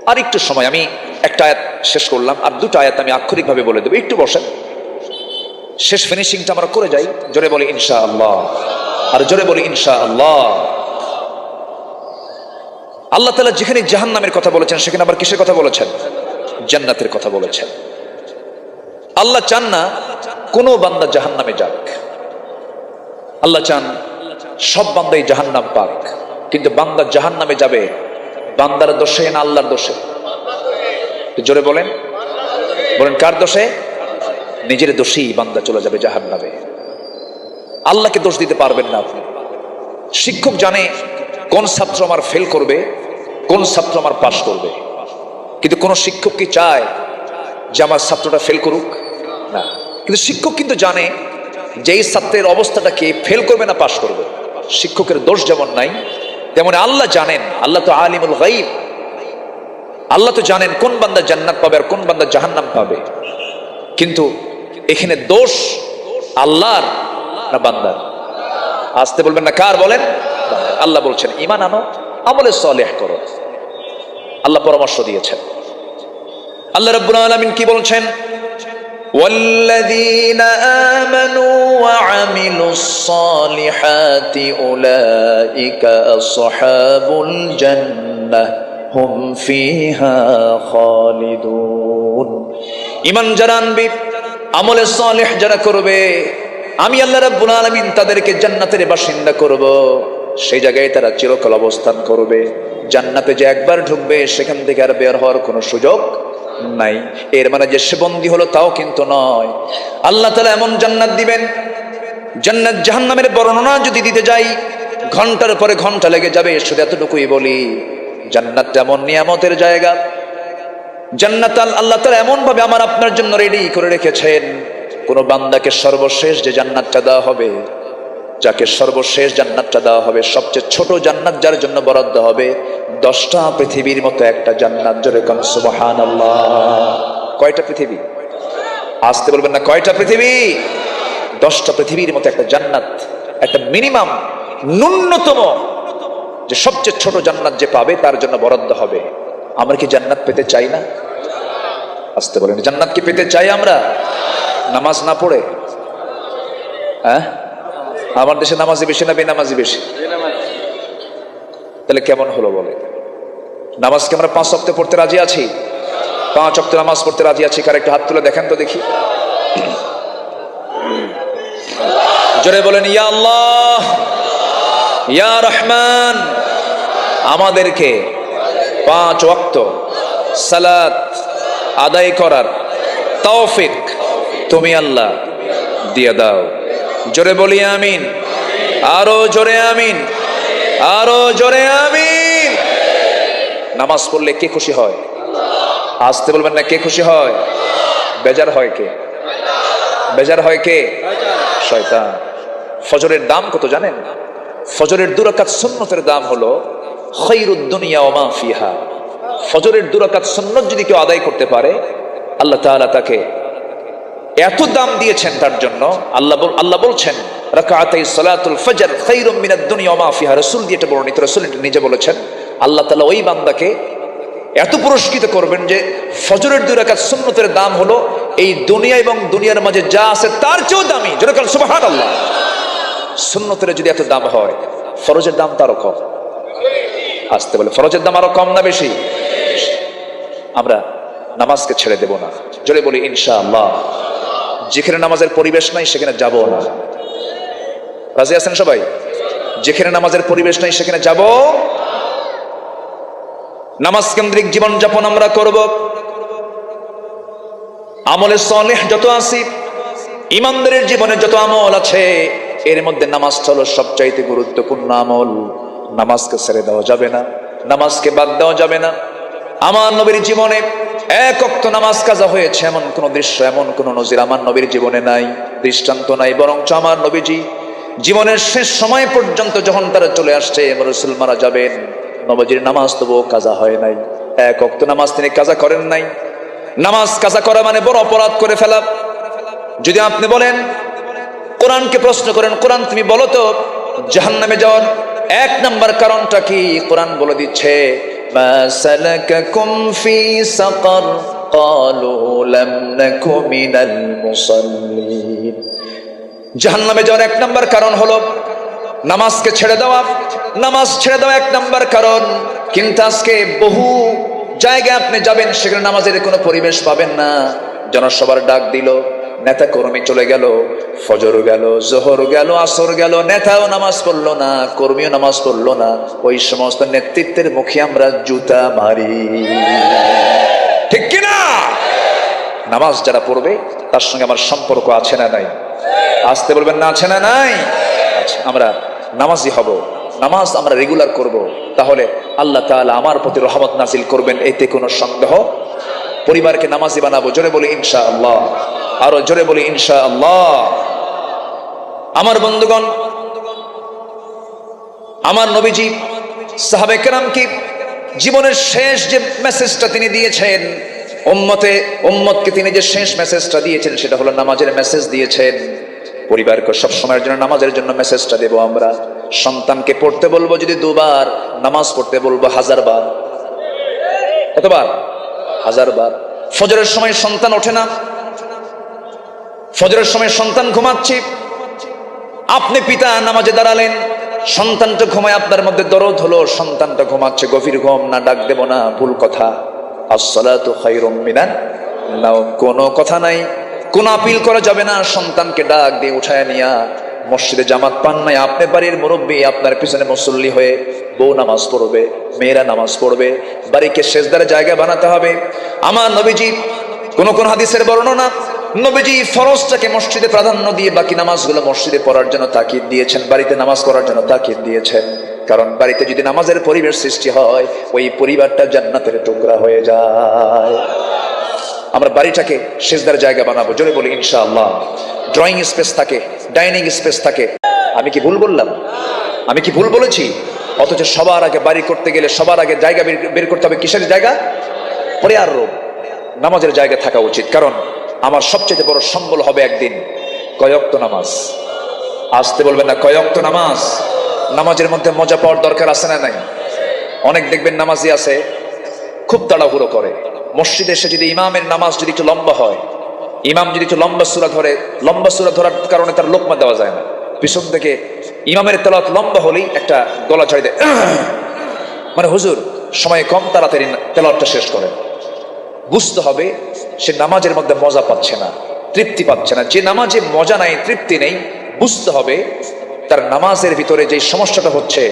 আর একটু সময়, আমি একটা আয়াত শেষ করলাম, আর দুটো আয়াত আমি আক্ষরিকভাবে বলে দেবো। একটু বসেন, শেষ ফিনিশিংটা আমরা করে যাই। জোরে বলি ইনশাআল্লাহ। আর জোরে বলি ইনশাআল্লাহ। আল্লাহ তাআলা যেখানে জাহান্নামের কথা বলেছেন, সেখানে আবার কিসের কথা বলেছেন? জান্নাতের কথা বলেছেন। আল্লাহ চান না কোনো বান্দা জাহান্নামে যাক। আল্লাহ চান সব বান্দাই জাহান্নাম পাক। কিন্তু বান্দা জাহান্নামে যাবে বান্দার দোষে না আল্লাহর দোষে? জোরে বলেন, বলেন কার দোষে? নিজের দোষেই বান্দা চলে যাবে জাহান্নামে। আল্লাহকে দোষ দিতে পারবেন না আপনি। শিক্ষক জানে কোন ছাত্র আমার ফেল করবে, কোন ছাত্র আমার পাশ করবে, কিন্তু কোন শিক্ষক কি চায় যে আমার ছাত্রটা ফেল করুক? না। কিন্তু শিক্ষক কিন্তু জানে যে এই ছাত্রের অবস্থাটা কে ফেল করবে না পাশ করবে। শিক্ষকের দোষ যেমন নাই, তেমন আল্লাহ জানেন। আল্লাহ তো আলিমুল গায়ব। আল্লাহ তো জানেন কোন বান্দা জান্নাত পাবে আর কোন বান্দা জাহান্নাম পাবে। কিন্তু এখানে দোষ আল্লাহর না বান্দার? আসতে বলবেন না, কার বলেন? আল্লাহ বলছেন ঈমান আনো, আমলে সালেহ করো। আল্লাহ পরামর্শ দিয়েছেন। আল্লাহ রাব্বুল আলামিন কি বলছেন? والذين آمنوا وعملوا الصالحات أولئك أصحاب الجنة هم فيها خالدون ঈমান যারা আনবে আমলে সালেহ যারা করবে আমি আল্লাহ রাব্বুল আলামিন তাদেরকে জান্নাতের বাসিন্দা করব সেই জায়গায় তারা চিরকাল অবস্থান করবে জান্নাতে যে একবার ঢুকবে সেখান থেকে আর বের হওয়ার কোনো সুযোগ নাই এর মানে যে সে বন্দী হলো তাও কিন্তু নয় আল্লাহ তাআলা এমন জান্নাত দিবেন জান্নাত জাহান্নামের বর্ণনা যদি দিতে যাই ঘন্টার পরে ঘন্টা লেগে যাবে শুধু এতটুকুই বলি জান্নাত এমন নিয়ামতের জায়গা জান্নাত আল্লাহ তাআলা এমন ভাবে আমার আপনার জন্য রেডি করে রেখেছেন কোন বান্দাকে সর্বশেষ যে জান্নাতটা দেওয়া হবে যাকে সর্বশেষ জান্নাতটা দেওয়া হবে সবচেয়ে ছোট জান্নাত যার জন্য বরাদ্দ হবে 10টা পৃথিবীর মতো একটা জান্নাত জোরে কোন সুবহানাল্লাহ কয়টা পৃথিবী আসতে বলবেন না কয়টা পৃথিবী 10টা পৃথিবীর মতো একটা জান্নাত একটা মিনিমাম ন্যূনতম যে সবচেয়ে ছোট জান্নাত যে পাবে তার জন্য বরাদ্দ হবে আমরা কি জান্নাত পেতে চাই না আসতে বলেন জান্নাত কি পেতে চাই আমরা নামাজ না পড়ে হ্যাঁ আমার দেশে নামাজি বেশি না বেনামাজি বেশি তাহলে কেমন হলো বলে নামাজকে আমরা 5 ওয়াক্ত পড়তে রাজি আছি 5 ওয়াক্ত নামাজ পড়তে রাজি আছি কার একটা হাত তুলে দেখেন তো দেখি জোরে বলেন ইয়া আল্লাহ ইয়া রহমান আমাদেরকে 5 ওয়াক্ত সালাত আদায় করার তৌফিক তুমি আল্লাহ দিয়ে দাও জোরে বলি আমিন আরো জোরে আমিন আরো জোরে আমিন নামাজ পড়লে কে খুশি হয় আসতে বলবেন না কে খুশি হয় বেজার হয় কে বেজার হয় কে শয়তান ফজরের দাম কত জানেন ফজরের 2 রাকাত সুন্নতের দাম হলো খায়রুদ দুনিয়া ওয়া মা ফিহা ফজরের 2 রাকাত সুন্নত যদি কেউ আদায় করতে পারে আল্লাহ তাআলা তাকে এত দাম দিয়েছেন তার জন্য আল্লাহ বলছেন রাকাতাই সালাতুল ফজর খায়রুম মিনাদ দুনিয়া ওয়া মা ফিহা রাসূল দিয়ে এটা বর্ণিত রাসূল নিজে বলেছেন আল্লাহ তাআলা ওই বান্দাকে এত পুরস্কৃত করবেন যে ফজরের 2 রাকাত সুন্নতের দাম হলো এই দুনিয়া এবং দুনিয়ার মাঝে যা আছে তার চেয়েও দামি জোরে বলেন সুবহানাল্লাহ সুন্নতের যদি এত দাম হয় ফরজের দাম তারও কম আসতে বলে ফরজের দাম আরো কম না বেশি আমরা নামাজকে ছেড়ে দেব না জোরে বলি ইনশাআল্লাহ যেখানে নামাজের পরিবেশ নাই সেখানে যাব না রাজি আছেন সবাই যেখানে নামাজের পরিবেশ নাই সেখানে যাব নামাজ কেন্দ্রিক জীবন যাপন আমরা করব আমলে সালেহ যত আছে ঈমানদারের জীবনে যত আমল আছে এর মধ্যে নামাজটা হলো সবচাইতে গুরুত্বপূর্ণ আমল নামাজকে ছেড়ে দেওয়া যাবে না নামাজকে বাদ দেওয়া যাবে না আমার নবীর জীবনে 1 ওয়াক্ত নামাজ কাজা হয়েছে এমন কোন দৃশ্য এমন কোন নজির আমার নবীর জীবনে নাই দৃষ্টান্ত নাই বরং আমার নবীজি জীবনের শেষ সময় পর্যন্ত যখন তারা চলে আসছে রাসূল মারা যাবেন নবীজির নামাজ তবুও কাজা হয় নাই 1 ওয়াক্ত নামাজ তিনি কাজা করেন নাই নামাজ কাজা করা মানে বড় অপরাধ করে ফেলা যদি আপনি বলেন কোরআনকে প্রশ্ন করেন কোরআন তুমি বলো তো জাহান্নামে যাওয়ার 1 নাম্বার কারণটা কি কোরআন বলে দিচ্ছে মা সালাকাকুম ফি সাকার ক্বালু লাম নাকু মিনাল মুসাল্লিন জাহান্নামে যাওয়ার 1 নাম্বার কারণ হলো নামাজকে ছেড়ে দেওয়া নামাজ ছেড়ে দেওয়া 1 নাম্বার কারণ কিন্তু আজকে বহু জায়গায় আপনি যাবেন সেখানে নামাজের কোনো পরিবেশ পাবেন না জনসভার ডাক দিল নেতা কর্মী চলে গেল ফজর গেল জোহর গেল আসর গেল নেতাও নামাজ পড়লো না কর্মীও নামাজ পড়লো না ওই সমস্ত নেতৃত্বের মুখে আমরা জুতা মারি ঠিক কি না নামাজ যারা পড়বে তার সঙ্গে আমার সম্পর্ক আছে না নাই আসতে বলবেন না আছে না নাই আচ্ছা আমরা নামাজি হব নামাজ আমরা রেগুলার করব তাহলে আল্লাহ তাআলা আমার প্রতি রহমত নাজিল করবেন এতে কোনো সন্দেহ পরিবারকে নামাজি বানাবো জোরে বলি ইনশাআল্লাহ আরো জোরে বলি ইনশাআল্লাহ আমার বন্ধুগণ আমার নবীজি সাহাবায়ে কেরামকে জীবনের শেষ যে মেসেজটা তিনি দিয়েছেন উম্মতকে তিনি যে শেষ মেসেজটা দিয়েছেন সেটা হলো নামাজের মেসেজ দিয়েছেন পরিবারকে সব সময়ের জন্য নামাজের জন্য মেসেজটা দেব আমরা সন্তানকে পড়তে বলবো যদি 2 বার নামাজ পড়তে বলবো 1000 বার কতবার 1000 বার ফজরের সময় সন্তান ওঠে না ফজরের সময় সন্তান ঘুমাচ্ছে, আপনি পিতা নামাজে দাঁড়ালেন, সন্তানটা ঘুমায়, আপনার মধ্যে দরদ হলো, সন্তানটা ঘুমাচ্ছে, গভীর ঘুম, না ডাক দেব না, ভুল কথা। আসসালাতু খায়রুম মিনান নাওম, কোনো কথা নাই, কোনো আপিল করা যাবে না। সন্তানকে ডাক দিয়ে উঠায় নিয়া মসজিদে জামাত পান নাই, আপনি বাড়ির মুরব্বী, আপনার পিছনে মুসল্লি হয়ে বউ নামাজ পড়বে, মেয়েরা নামাজ পড়বে, বাড়িকে সেজদার জায়গা বানাতে হবে। আমার নবীজি কোন কোন হাদিসের বর্ণনা, নবীজি ফরজটাকে মসজিদে প্রাধান্য দিয়ে বাকি নামাজগুলো মসজিদে পড়ার জন্য তাকিদ দিয়েছেন, বাড়িতে নামাজ পড়ার জন্য তাকিদ দিয়েছেন। কারণ বাড়িতে যদি নামাজের পরিবেশ সৃষ্টি হয়, ওই পরিবারটা জান্নাতের টুকরা হয়ে যায়। আমরা বাড়িটাকে সেজদার জায়গা বানাবো, জোরে বলি ইনশাআল্লাহ। ড্রয়িং স্পেস থাকে, ডাইনিং স্পেস থাকে। আমি কি ভুল বললাম? আমি কি ভুল বলেছি? অথচ সবার আগে বাড়ি করতে গেলে সবার আগে জায়গা বের করতে হবে। কিসের জায়গা? পরিবার রূপ, নামাজের জায়গা থাকা উচিত। কারণ আমার সবচেয়ে বড় সম্বল হবে একদিন কয়ক্ত নামাজ। আসতে বলবেন না, কয়ক্ত নামাজ। নামাজের মধ্যে মজা পাওয়ার দরকার আছে না নাই? অনেক দেখবেন নামাজি আছে খুব তাড়াহুড়ো করে। মসজিদে এসে যদি ইমামের নামাজ যদি একটু লম্বা হয়, ইমাম যদি একটু লম্বা সূরা ধরে, লম্বা সূরা ধরার কারণে তার লোকমা দেওয়া যায় না। পিছন থেকে ইমামের তেলাওয়াত লম্বা হলেই একটা গলা ঝাড়ি দেয়, মানে হুজুর সময় কম, তাড়াতাড়ি তেলাওয়াতটা শেষ করেন। বুঝতে হবে সে নামাজের মধ্যে মজা পাচ্ছে না, তৃপ্তি পাচ্ছে না। যে নামাজে মজা নাই, তৃপ্তি নেই, বুঝতে হবে তার নামাজের ভিতরে যে সমস্যাটা হচ্ছে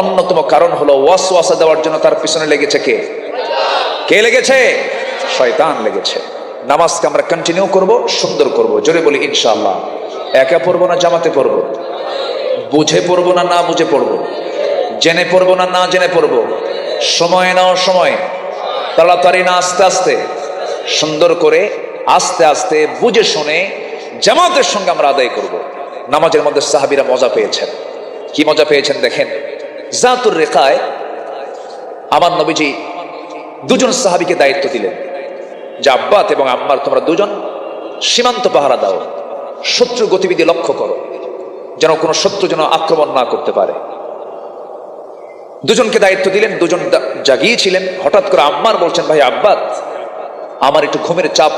অন্যতম কারণ হলো ওয়াসওয়াসা দেওয়ার জন্য তার পিছনে লেগেছে কে? কে লেগেছে? শয়তান লেগেছে। নামাজকে আমরা কন্টিনিউ করব, সুন্দর করব, জোরে বলি ইনশাআল্লাহ। একা পড়বো না জামাতে পড়বো? বুঝে পড়বো না না বুঝে পড়বো? জেনে পড়বো না না জেনে পড়বো? সময় নাও সময়, তাড়াতাড়ি না আস্তে আস্তে, সুন্দর করে আস্তে আস্তে বুঝে শুনে জামাতের সঙ্গে আমরা আদায় করব। নামাজের মধ্যে সাহাবীরা মজা পেয়েছেন। কি মজা পেয়েছেন দেখেন। জাতুর রেখায় আমার নবীজি দুজন সাহাবীকে দায়িত্ব দিলেন যে আব্বাত এবং আম্মার, তোমরা দুজন সীমান্ত পাহারা দাও, শত্রু গতিবিধি লক্ষ্য করো, যেন কোনো শত্রু যেন আক্রমণ না করতে পারে। দুজনকে দায়িত্ব দিলেন, দুজন জাগিয়েছিলেন। হঠাৎ করে আম্মার বলছেন, ভাই আব্বাত, আমার একটু ঘুমের চাপ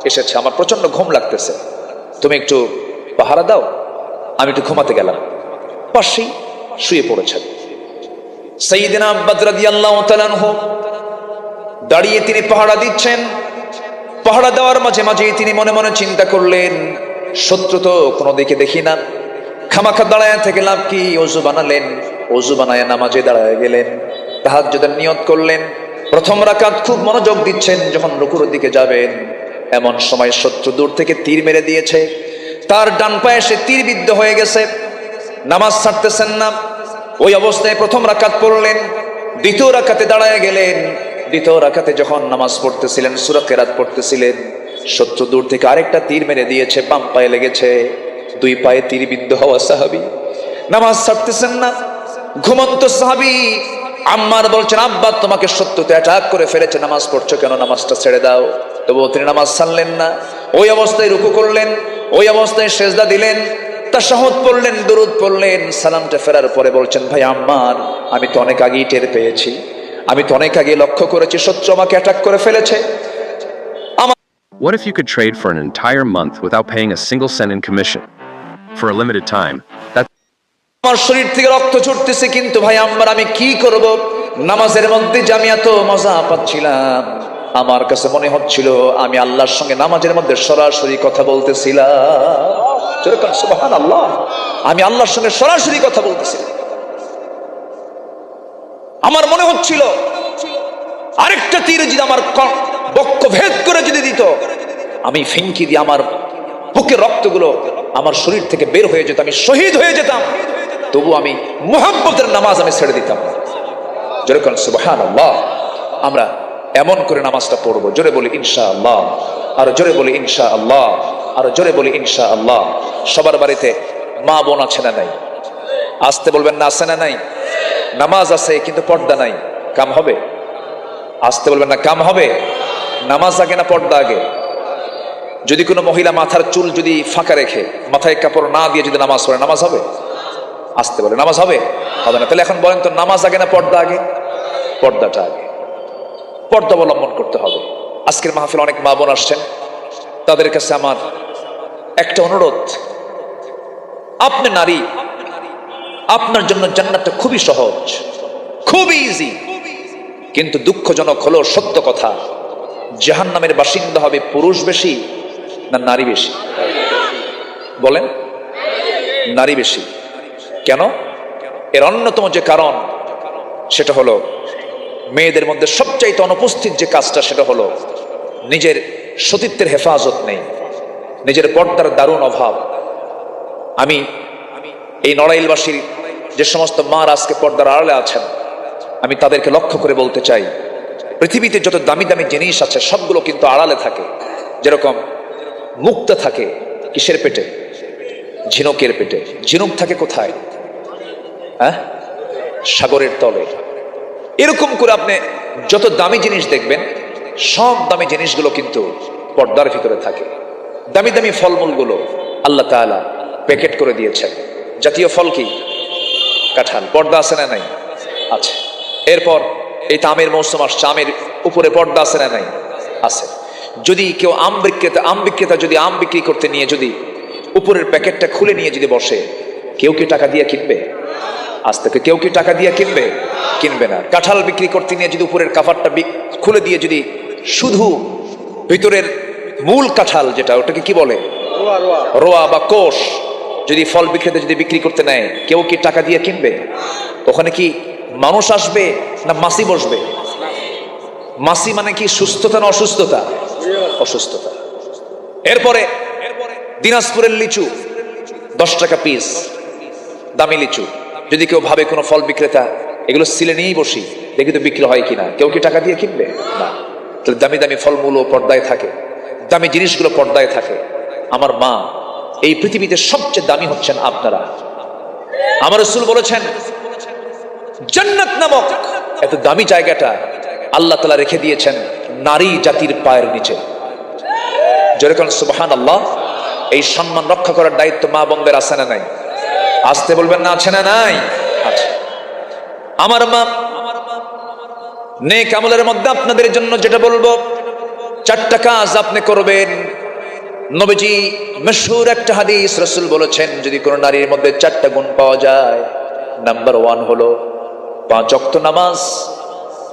এসেছে, আমার প্রচন্ড ঘুম লাগতেছে, তুমি একটু পাহারা দাও, আমি একটু ঘুমাতে গেলাম। পাশেই শুয়ে পড়েছেন। সাইয়্যিদিনা আব্বাস রাদিয়াল্লাহু তাআলা আনহু দাঁড়িয়ে তিনি পাহারা দিচ্ছেন। পাহারা দেওয়ার মাঝে মাঝে তিনি মনে মনে চিন্তা করলেন, শত্রু তো কোনো দিকে দেখি না, খামাখা দাঁড়ায় থেকে লাভ কি? ওযু বানালেন, ওযু বানায় নামাজে দাঁড়ায় গেলেন, তাহাজ্জুদের নিয়ত করলেন। প্রথম রাকাত খুব মনোযোগ দিচ্ছেন, যখন রুকুর দিকে যাবেন এমন সময় শত্রু দূর থেকে তীর মেরে দিয়েছে, তার ডান পায়ে সে তীরবিদ্ধ হয়ে গেছে। নামাজ ছাড়তেছেন না, ওই অবস্থায় প্রথম রাকাত পড়লেন। দ্বিতীয় রাকাতে দাঁড়ায় গেলেন। দ্বিতীয় রাকাতে যখন নামাজ পড়তেছিলেন, সূরা কিরাত পড়তেছিলেন, শত্রু দূর থেকে আরেকটা তীর মেরে দিয়েছে, বাম পায়ে লেগেছে। দুই পায়ে তীরবিদ্ধ হওয়া সাহাবী নামাজ ছাড়তেছেন না। ঘুমন্ত সাহাবী আম্মার বলছেন, আব্বা তোমাকে শত্রু তো অ্যাটাক করে ফেলেছে, নামাজ পড়ছো কেন? নামাজটা ছেড়ে দাও। তবুও তিনি নামাজ ছাড়লেন না। ওই অবস্থায় রুকু করলেন, ওই অবস্থায় সেজদা দিলেন, তাশাহুদ পড়লেন, দুরূদ পড়লেন। সালামটা ফেরার পরে বলছেন, ভাই আম্মার, আমি তো অনেক আগেই টের পেয়েছি, আমি তো অনেক আগে লক্ষ্য করেছি শত্রু আমাকে অ্যাটাক করে ফেলেছে। What if you could trade for an entire month without paying a single cent in commission? For a limited time, that's আমার শরীর থেকে রক্ত ছুটতেছে, কিন্তু ভাই আম্মার আমি কি করব? নামাজের মধ্যে যে আমি এত মজা পাচ্ছিলাম, আমার কাছে মনে হচ্ছিল আমি আল্লাহর সঙ্গে নামাজের মধ্যে সরাসরি কথা বলতেছিলাম। সুবহানাল্লাহ, আমি আল্লাহর সঙ্গে সরাসরি কথা বলতেছিলাম। আমার মনে হচ্ছিল আরেকটা তীর যদি আমার বক্ষ ভেদ করে যদি দিত, আমি ফিনকি দিয়ে আমার বুকের রক্তগুলো আমার শরীর থেকে বের হয়ে যেত, আমি শহীদ হয়ে যেতাম, তবু আমি মুহাব্বতের নামাজ আমি ছেড়ে দিতাম না। জোরে বলেন সুবহানাল্লাহ। আমরা এমন করে নামাজটা পড়বো, জোরে বলি ইনশাআল্লাহ, আর জোরে বলি ইনশাআল্লাহ, আর জোরে বলি ইনশাআল্লাহ। সবার বাড়িতে মা বোন আছে না নাই? আসতে বলবেন না, আছে না নাই? নামাজ আছে কিন্তু পর্দা নাই, কাম হবে? আসতে বলবেন না, কাম হবে? নামাজ আগে না পর্দা আগে? যদি কোনো মহিলা মাথার চুল যদি ফাঁকা রেখে, মাথায় কাপড় না দিয়ে যদি নামাজ পড়ে, নামাজ হবে? আসতে বলে নামাজ হবে? হবে না। তাহলে এখন বলেন তো, নামাজ আগে না পর্দা আগে? পর্দাটা আগে। পর্দা অবলম্বন করতে হবে। আজকের মাহফিল অনেক মা বোন আসছেন, তাদের কাছে আমার একটা অনুরোধ, আপনি নারী, আপনার জন্য জান্নাতটা খুবই সহজ, খুবই ইজি। কিন্তু দুঃখজনক হলো সত্য কথা, জাহান্নামের বাসিন্দা হবে পুরুষ বেশি না নারী বেশি? বলেন, নারী বেশি। কেন? এর অন্যতম যে কারণ সেটা হলো মেয়েদের মধ্যে সবচাইতে অনুপস্থিত যে কাজটা, সেটা হলো নিজের সতীত্বের হেফাজত নেই, নিজের পর্দার দারুণ অভাব। আমি এই নড়াইলবাসীর যে সমস্ত মার আজকে পর্দার আড়ালে আছেন, আমি তাদেরকে লক্ষ্য করে বলতে চাই, পৃথিবীতে যত দামি দামি জিনিস আছে সবগুলো কিন্তু আড়ালে থাকে। যেরকম মুক্তা থাকে কিসের পেটে? ঝিনুকের পেটে। ঝিনুক থাকে কোথায়? হ্যাঁ, সাগরের তলে। এরকম করে আপনি যত দামি জিনিস দেখবেন, সব দামি জিনিসগুলো কিন্তু পর্দার ভিতরে থাকে। দামি দামি ফলমূলগুলো আল্লাহ তাআলা প্যাকেট করে দিয়েছেন। জাতীয় ফল কি? কাঁঠাল। পর্দা আছে না নাই? আছে। এরপর এই তো আমের মৌসুম আসছে, আমের উপরে পর্দা আছে না নাই? আছে। যদি কেউ আম বিক্রেতা যদি আম বিক্রি করতে নিয়ে যদি উপরের প্যাকেটটা খুলে নিয়ে যদি বসে, কেউ কি টাকা দিয়ে কিনবে? আজ থেকে কেউ কি টাকা দিয়ে কিনবে? কিনবে না। কাঁঠাল বিক্রি করতে নিয়ে যদি উপরের কাভারটা খুলে দিয়ে যদি শুধু ভিতরের মূল কাঁঠাল, যেটা ওটাকে কি বলে, রোয়া বা কোষ, যদি ফল বিক্রেতা যদি বিক্রি করতে নেয়, কেউ কি টাকা দিয়ে কিনবে? ওখানে কি মানুষ আসবে না মাসি বসবে? মাসি মানে কি সুস্থতা না অসুস্থতা? অসুস্থতা। এরপরে দিনাজপুরের লিচু 10 টাকা পিস, দামি লিচু। যদি কেউ ভাবে কোনো ফল বিক্রেতা এগুলো সিলে নিয়েই বসি, দেখি তো বিক্রি হয় কিনা, কেউ কি টাকা দিয়ে কিনবে? না। তাহলে দামি দামি ফলমূলও পর্দায় থাকে, দামি জিনিসগুলো পর্দায় থাকে। আমার মা, এই পৃথিবীতে সবচেয়ে দামি হচ্ছেন আপনারা। আমার রাসূল বলেছেন, জান্নাত নামক এত দামি জায়গাটা আল্লাহ তাআলা রেখে দিয়েছেন নারী জাতির পায়ের নিচে। যেরকম সুবহানাল্লাহ। এই সম্মান রক্ষা করার দায়িত্ব মা বোনদের আছে না নাই? আসতে বলবেন না, আছে না নাই? আছে। আমার মা, নেক আমলের মধ্যে আপনাদের জন্য যেটা বলবো, 4টা কাজ আপনি করবেন। নবীজি মশহুর একটা হাদিস, রাসূল বলেছেন, যদি কোনো নারীর মধ্যে 4টা গুণ পাওয়া যায়, নাম্বার 1 হলো 5 ওয়াক্ত নামাজ,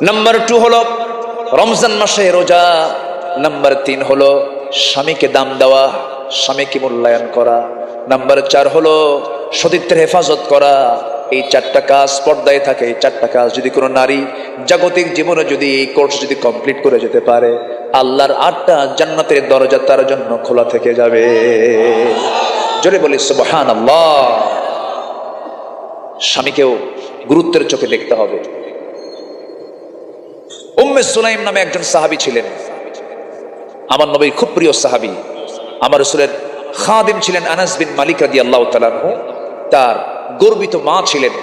নাম্বার 2 হলো রমজান মাসে রোজা, নাম্বার 3 হলো স্বামীকে দাম দেওয়া, স্বামীকে মূল্যায়ন করা, নাম্বার 4 হলো সতীত্বের হেফাজত করা। এই 4টা কাজ পর্দায় থাকে। এই 4টা কাজ যদি কোনো নারী জাগতিক জীবনে যদি এই কোর্স যদি কমপ্লিট করে যেতে পারে, আল্লাহর 8টা জান্নাতের দরজা তার জন্য খোলা থেকে যাবে। জোরে বলি সুবহানাল্লাহ। স্বামীকেও গুরুত্বের চোখে দেখতে হবে। উম্মে সুলাইম নামে একজন সাহাবী ছিলেন, আমার নবীর খুব প্রিয় সাহাবী। আমার রাসূলের খাদিম ছিলেন আনাস বিন মালিক রাদিয়াল্লাহু তাআলা আনহু। তার গর্বিত মা ছিলেন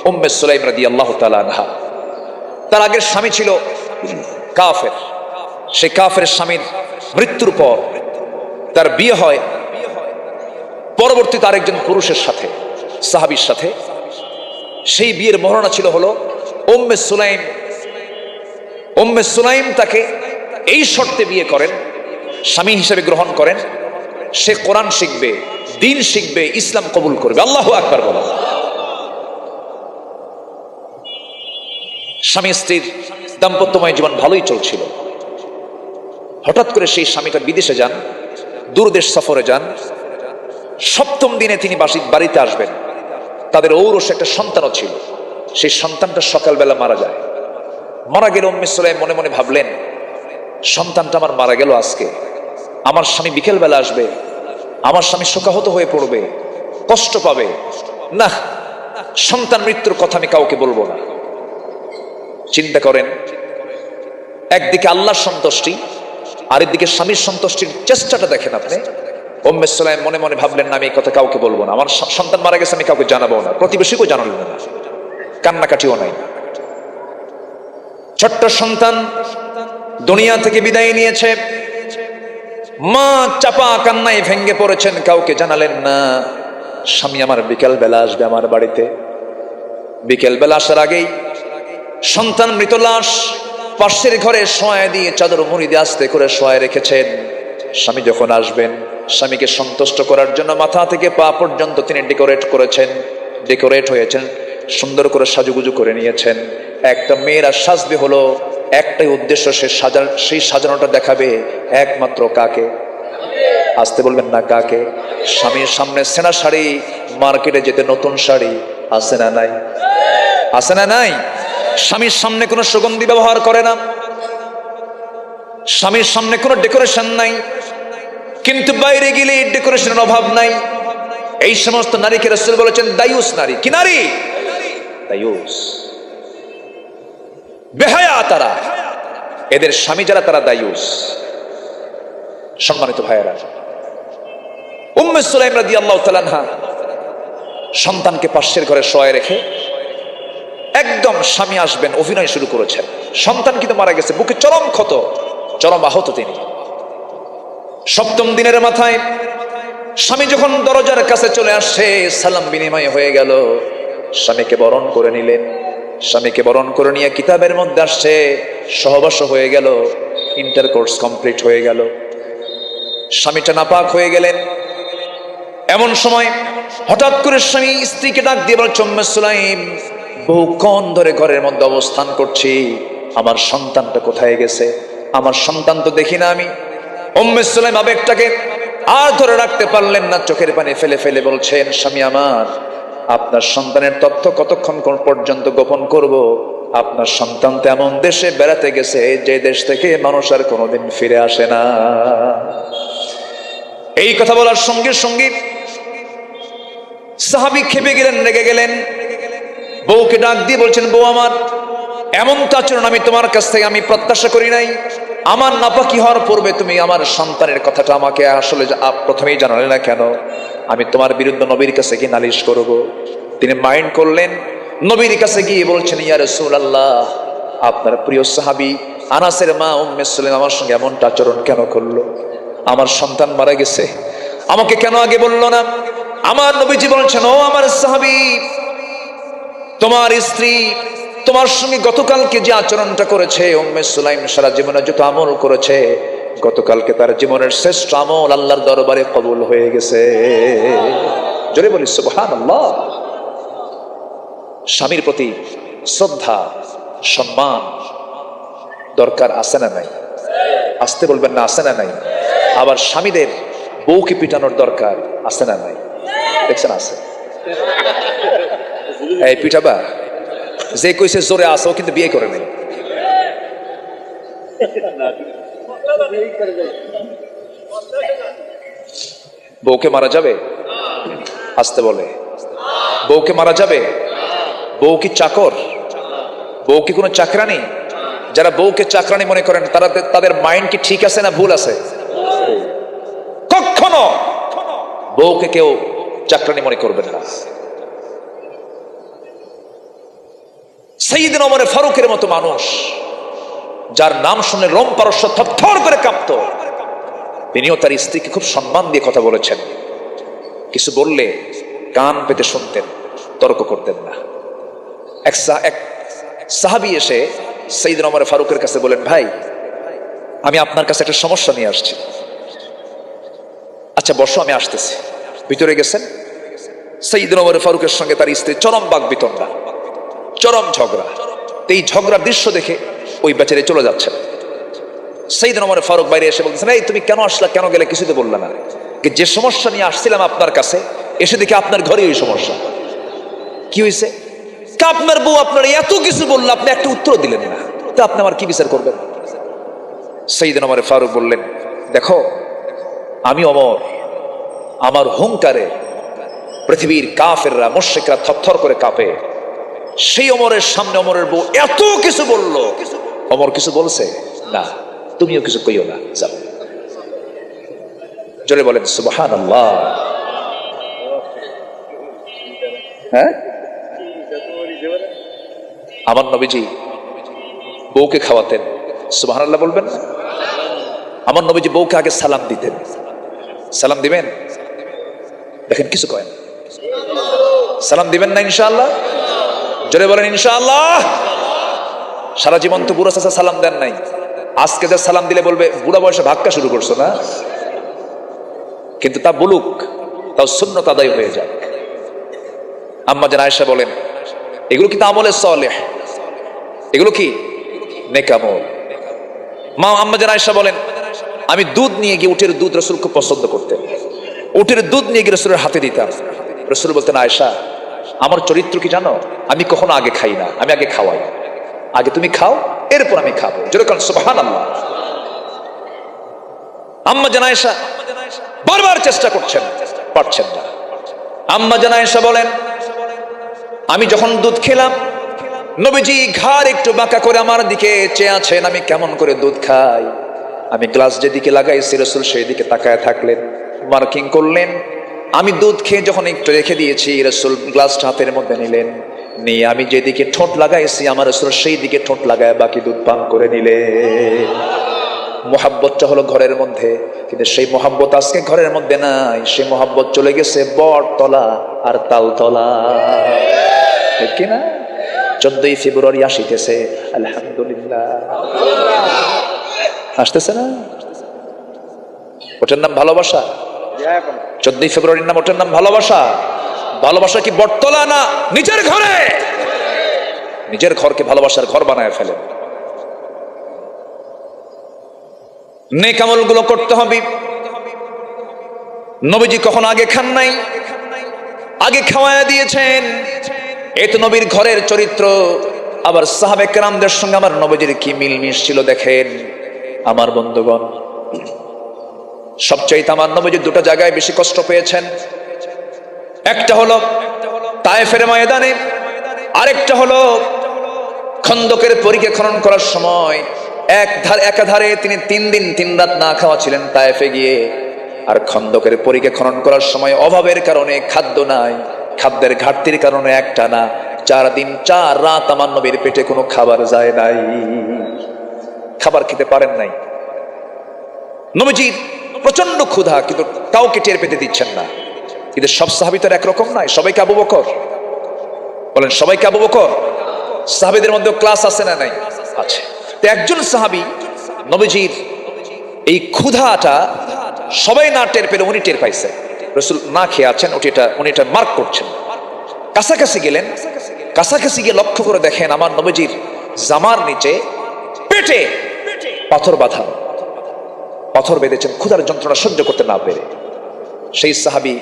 উম্মে সুলাইম রাদিয়াল্লাহু তাআলা আনহা। তার আগের স্বামী ছিল কাফের। সেই কাফের স্বামীর মৃত্যুর পর তার বিয়ে হয় পরবর্তীতে আরেকজন পুরুষের সাথে, সাহাবীর সাথে। সেই বিয়ের মহরণা ছিল হলো উম্মে সুলাইম। উম্মে সুলাইম তাকে এই শর্তে বিয়ে করেন, স্বামী হিসেবে গ্রহণ করেন, সে কোরআন শিখবে, দিন শিখবে, ইসলাম কবুল করবে। আল্লাহু আকবার বলো। স্বামী স্ত্রীর দাম্পত্যময় জীবন ভালোই চলছিল। হঠাৎ করে সেই স্বামীটা বিদেশে যান, দূরদেশ সফরে যান। 7ম দিনে তিনি বাড়িতে আসবেন। তাদের ঔরস একটা সন্তানও ছিল। সেই সন্তানটা সকালবেলা মারা যায়। মারা গেল। উম্মে সুলাইম মনে মনে ভাবলেন, সন্তানটা আমার মারা গেল আজকে, আমার স্বামী বিকেলবেলা আসবে, আমার স্বামী শোকাহত হয়ে পড়বে, কষ্ট পাবে। না, সন্তান মৃত্যুর কথা আমি কাউকে বলবো না। চিন্তা করেন, একদিকে আল্লাহর সন্তুষ্টি, আরেকদিকে স্বামীর সন্তুষ্টির চেষ্টাটা দেখেন আপনি। উম্মে সুলাইম মনে মনে ভাবলেন, না, আমি এই কথা কাউকে বলবো না, আমার সন্তান মারা গেছে, আমি কাউকে জানাবো না, প্রতিবেশীকেও জানালেন না, কান্নাকাটিও নাই। ছোট্ট সন্তান দুনিয়া থেকে বিদায় নিয়েছে। মা চাপা কান্নায় ভেঙ্গে পড়েছেন, কাউকে জানালেন না। স্বামী আমার বিকেল বেলা আসবে আমার বাড়িতে। বিকেল বেলা আসার আগেই সন্তান মৃত লাশ পাশের ঘরে শোয়া দিয়ে চাদর মুড়ি দিয়ে আস্তে করে শোয়া রেখেছেন। স্বামী যখন আসবেন স্বামীকে সন্তুষ্ট করার জন্য মাথা থেকে পা পর্যন্ত তিনি ডেকোরেট হয়েছেন, সুন্দর করে সাজুগুজু করে নিয়েছেন। একটা মেয়েরা সাজবে হলো একটাই উদ্দেশ্য, সেই সাজানোটা দেখাবে একমাত্র কাকে? আসতে বলবেন না কাকে? স্বামীর সামনে সেনা শাড়ি, মার্কেটে যেতে নতুন শাড়ি, আছে না নাই? আছে না নাই? স্বামীর সামনে কোনো সুগন্ধি ব্যবহার করে না, স্বামীর সামনে কোনো ডেকোরেশন নাই, কিন্তু বাইরে গেলে ডেকোরেশনের অভাব নাই। এই সমস্ত নারীকে রাসূল বলেছেন দায়ুস নারী। কি নারী? দায়ুস, বেহায়া তারা, এদের স্বামী যারা তারা দায়ুস। সম্মানিত ভাইয়েরা, উম্মে সুলাইম রাদিয়াল্লাহু তাআলা আনহা সন্তানকে পাশের ঘরে শোয়ায় রেখে একদম স্বামী আসবেন অভিনয় শুরু করেছেন। সন্তান কিন্তু মারা গেছে, বুকে চরম ক্ষত, চরম আহত তিনি। সপ্তম দিনের মাথায় স্বামী যখন দরজার কাছে চলে আসছে, সালাম বিনিময় হয়ে গেল, স্বামীকে বরণ করে নিলেন। স্বামীকে বরণ করে নিয়ে কিতাবের মধ্যে আসছে সহবাস হয়ে গেল, ইন্টারকোর্স কমপ্লিট হয়ে গেল, স্বামীটা নাপাক হয়ে গেলেন। এমন সময় হঠাৎ করে স্বামী স্ত্রীকে ডাক দিয়ে বলছে, উম্মে সুলাইম, বহুক্ষণ ধরে ঘরের মধ্যে অবস্থান করছি, আমার সন্তানটা কোথায় গেছে? আমার সন্তান তো দেখি না আমি। উম্মে সুলাইম আবেগটাকে আর ধরে রাখতে পারলেন না, চোখের পানি ফেলে ফেলে বলছেন, স্বামী আমার, আপনার সন্তানের তথ্য কতক্ষণ পর্যন্ত গোপন করব? আপনার সন্তান তো এমন দেশে বেড়াতে গেছে যে দেশ থেকে মানুষ আর কোনোদিন ফিরে আসে না। এই কথা বলার সঙ্গে সঙ্গে সাহাবী খেপে গেলেন, রেগে গেলেন। বউকে ডাক দিয়ে বলছেন, বউ আমার, এমন তো আচরণ আমি তোমার কাছ থেকে আমি প্রত্যাশা করি নাই। আমার নাপাকি হওয়ার পূর্বে তুমি আমার সন্তানের কথাটা আমাকে আসলে প্রথমেই জানালে না কেন? আমি তোমার বিরুদ্ধে নবীর কাছে গিয়ে নালিশ করব। তিনি মাইন্ড করলেন, নবীর কাছে গিয়ে বলছেন, ইয়া রাসূলুল্লাহ, আপনার প্রিয় সাহাবী আনাসের মা উম্মে সুলাইম আমার সঙ্গে এমনটা আচরণ কেন করলো? আমার সন্তান মারা গেছে, আমাকে কেন আগে বললো না? আমার নবীজি বলছেন, ও আমার সাহাবী, তোমার স্ত্রী তোমার সঙ্গে গতকালকে যে আচরণটা করেছে, উম্মে সুলাইম সারা জীবনে যত আমল করেছে, গতকালকে তার জীবনের শ্রেষ্ঠ আমল আল্লাহর দরবারে কবুল হয়ে গেছে। জোরে বলি সুবহানাল্লাহ। স্বামীর প্রতি শ্রদ্ধা সম্মান দরকার, আছে না নাই? আসতে বলবেন না, আছে না নাই? আবার স্বামীদের বউকে পিটানোর দরকার, আছে না নাই? দেখছেন আছে? এই পিটাবা, যে কইছে জোরে আসো কিন্তু বিয়ে করে নেই। বউকে মারা যাবে? আসতে বলে, বউকে মারা যাবে? বউ কি চাকর? বউ কি কোনো চাকরানি? যারা বউকে চাকরানি মনে করেন তাদের মাইন্ড কি ঠিক আছে না ভুল আছে? কখনো বউকে কেউ চাকরানি মনে করবেন না। সাইয়েদনা ওমর ফারুকের মতো মানুষ, যার নাম শুনে রোম পারস্য থরথর করে কাঁপত, তিনিও তার স্ত্রীকে খুব সম্মান দিয়ে কথা বলেছেন। কিছু বললে কান পেতে শুনতেন, তর্ক করতেন না। এক সাহাবী এসে সাইয়েদনা ওমর ফারুকের কাছে বলেন, ভাই, আমি আপনার কাছে একটা সমস্যা নিয়ে আসছি। আচ্ছা বসো, আমি আসতেছি। ভিতরে গেছেন, সাইয়েদনা ওমর ফারুকের সঙ্গে তার স্ত্রী চরম বাকবিতণ্ডা, চরম ঝগড়া। এই ঝগড়ার দৃশ্য দেখে ওই বেচারে চলে যাচ্ছেন। সাইয়েদনা ওমর ফারুক বাইরে এসে বলতেছেন, এই তুমি কেন আসলা, কেন গেলে? কিছুতে বললে না। যে সমস্যা নিয়ে আসছিলাম আপনার কাছে, এসে দেখে আপনার ঘরে ওই সমস্যা। কি হয়েছে? আপনার বউ আপনার এত কিছু বললো, আপনি একটা উত্তর দিলেন না, তা আপনি আমার কি বিচার করবেন? সাইয়েদনা ওমর ফারুক বললেন, দেখো, আমি ওমর, আমার হুঙ্কারে পৃথিবীর কাফেররা মুশরিকরা থরথর করে কাঁপে। সেই ওমরের সামনে ওমরের বউ এত কিছু বলল, ওমর কিছু বলছে না, তুমিও কিছু কইও না, যাও। জোরে বলেন সুবহানাল্লাহ। হ্যাঁ, আমার নবীজি বউকে খাওয়াতেন, সুবহানাল্লাহ বলবেন না? আমার নবীজি বউকে আগে সালাম দিতেন। সালাম দিবেন? দেখেন কিছু কয় না। সালাম দিবেন না ইনশাআল্লাহ? জোরে বলেন ইনশাআল্লাহ। সারা জীবন তো বুড়া চাচা সালাম দেন নাই, আজকে যে সালাম দিলে বলবে বুড়া বয়সে ভাক্কা শুরু করছো না। কিন্তু তা বলুক, তাও সুন্নত আদায় হয়ে যাক। আম্মা জান আয়েশা বলেন, এগুলো কিন্তু আমলে সালেহ, এগুলো কি নেক আমল। মা আম্মা জান আয়েশা বলেন, আমি দুধ নিয়ে গিয়ে, উটের দুধ রাসূল খুব পছন্দ করতেন, উটের দুধ নিয়ে গিয়ে রাসূলের হাতে দিতাম। রাসূল বলতেন, আয়েশা আমার চরিত্র কি জানো, আমি কখনো আগে খাই না, আমি আগে খাওয়াই। আগে তুমি খাও, এরপর আমি খাবো। যেরকম সুবহানাল্লাহ। আম্মা জান আয়েশা বারবার চেষ্টা করছেন, পারছেন না। আম্মা জান আয়েশা বলেন, আমি যখন দুধ খেলাম, নবীজি ঘাড় একটু বাঁকা করে আমার দিকে চেয়ে আছেন, আমি কেমন করে দুধ খাই। আমি গ্লাস যেদিকে লাগাইছি রাসূল সেই দিকে তাকায় থাকলেন, মার্কিং করলেন। আমি দুধ খেয়ে যখন একটু রেখে দিয়েছি, রাসূল গ্লাসটা হাতের মধ্যে নিলেন, নিয়ে আমি যেদিকে ঠোঁট লাগাইছি আমার রাসূল সেই দিকে ঠোঁট লাগায় বাকি দুধ পান করে নিলেন। মোহাব্বতটা হলো ঘরের মধ্যে, কিন্তু সেই মোহাব্বত আজকে ঘরের মধ্যে নাই। সেই মোহাব্বত চলে গেছে বটতলা আর তালতলা, ঠিক কিনা? 14ই ফেব্রুয়ারি আসিতেছে, আলহামদুলিল্লাহ, আসতেছে না? ওটার নাম ভালোবাসা। 14ই ফেব্রুয়ারির নাম, ওটার নাম ভালোবাসা। ভালোবাসা কি বটতলা না নিজের ঘরে? নিজের ঘরকে ভালোবাসার ঘর বানায় ফেলেন। নেক আমলগুলো করতে হবে। নবীজি কখনো আগে খান নাই, আগে খাওয়ায়া দিয়েছেন। এ তো নবীর ঘরের চরিত্র। আবার সাহাবে কেরামদের সঙ্গে আমার নবীজির কি মিলমিশ ছিল দেখেন। আমার বন্ধুগণ, সবচাইতে আমার নবীজি দুটো জায়গায় বেশি কষ্ট পেয়েছেন। একটা হলো তায়েফের ময়দানে, আরেকটা হলো খন্দকের পরীক্ষা খনন করার সময়। একাধারে তিনি 3 দিন 3 রাত না খাওয়া ছিলেন তায়েফে গিয়ে। আর খন্দকের পরীক্ষা খনন করার সময় অভাবের কারণে খাদ্য নাই, খাদ্যের ঘাটতির কারণে একটা না 4 দিন 4 রাত আমার নবীর পেটে কোনো খাবার যায় নাই, খাবার খেতে পারেন নাই। নবীজির প্রচন্ড ক্ষুধা, কিন্তু কাউকে টের পেতে দিচ্ছেন না। কিন্তু সব সাহাবী তো একরকম নয়। সবাইকে আবু বকর বলেন, সবাইকে আবু বকর? সাহাবীদের মধ্যে ক্লাস আছে না নাই? আছে। তো একজন সাহাবী নবীজির এই ক্ষুধাটা সবাই না টের পেলে উনি টের পাইছেন। রাসূল না খেয়ে আছেন, উনি এটা মার্ক করছেন। কাছাকাছি গেলেন, কাছাকাছি গিয়ে লক্ষ্য করে দেখেন আমার নবীজির জামার নিচে পেটে পাথর বাঁধা, পাথর বেঁধেছেন ক্ষুধার যন্ত্রণা সহ্য করতে না পেরে। সেই সাহাবী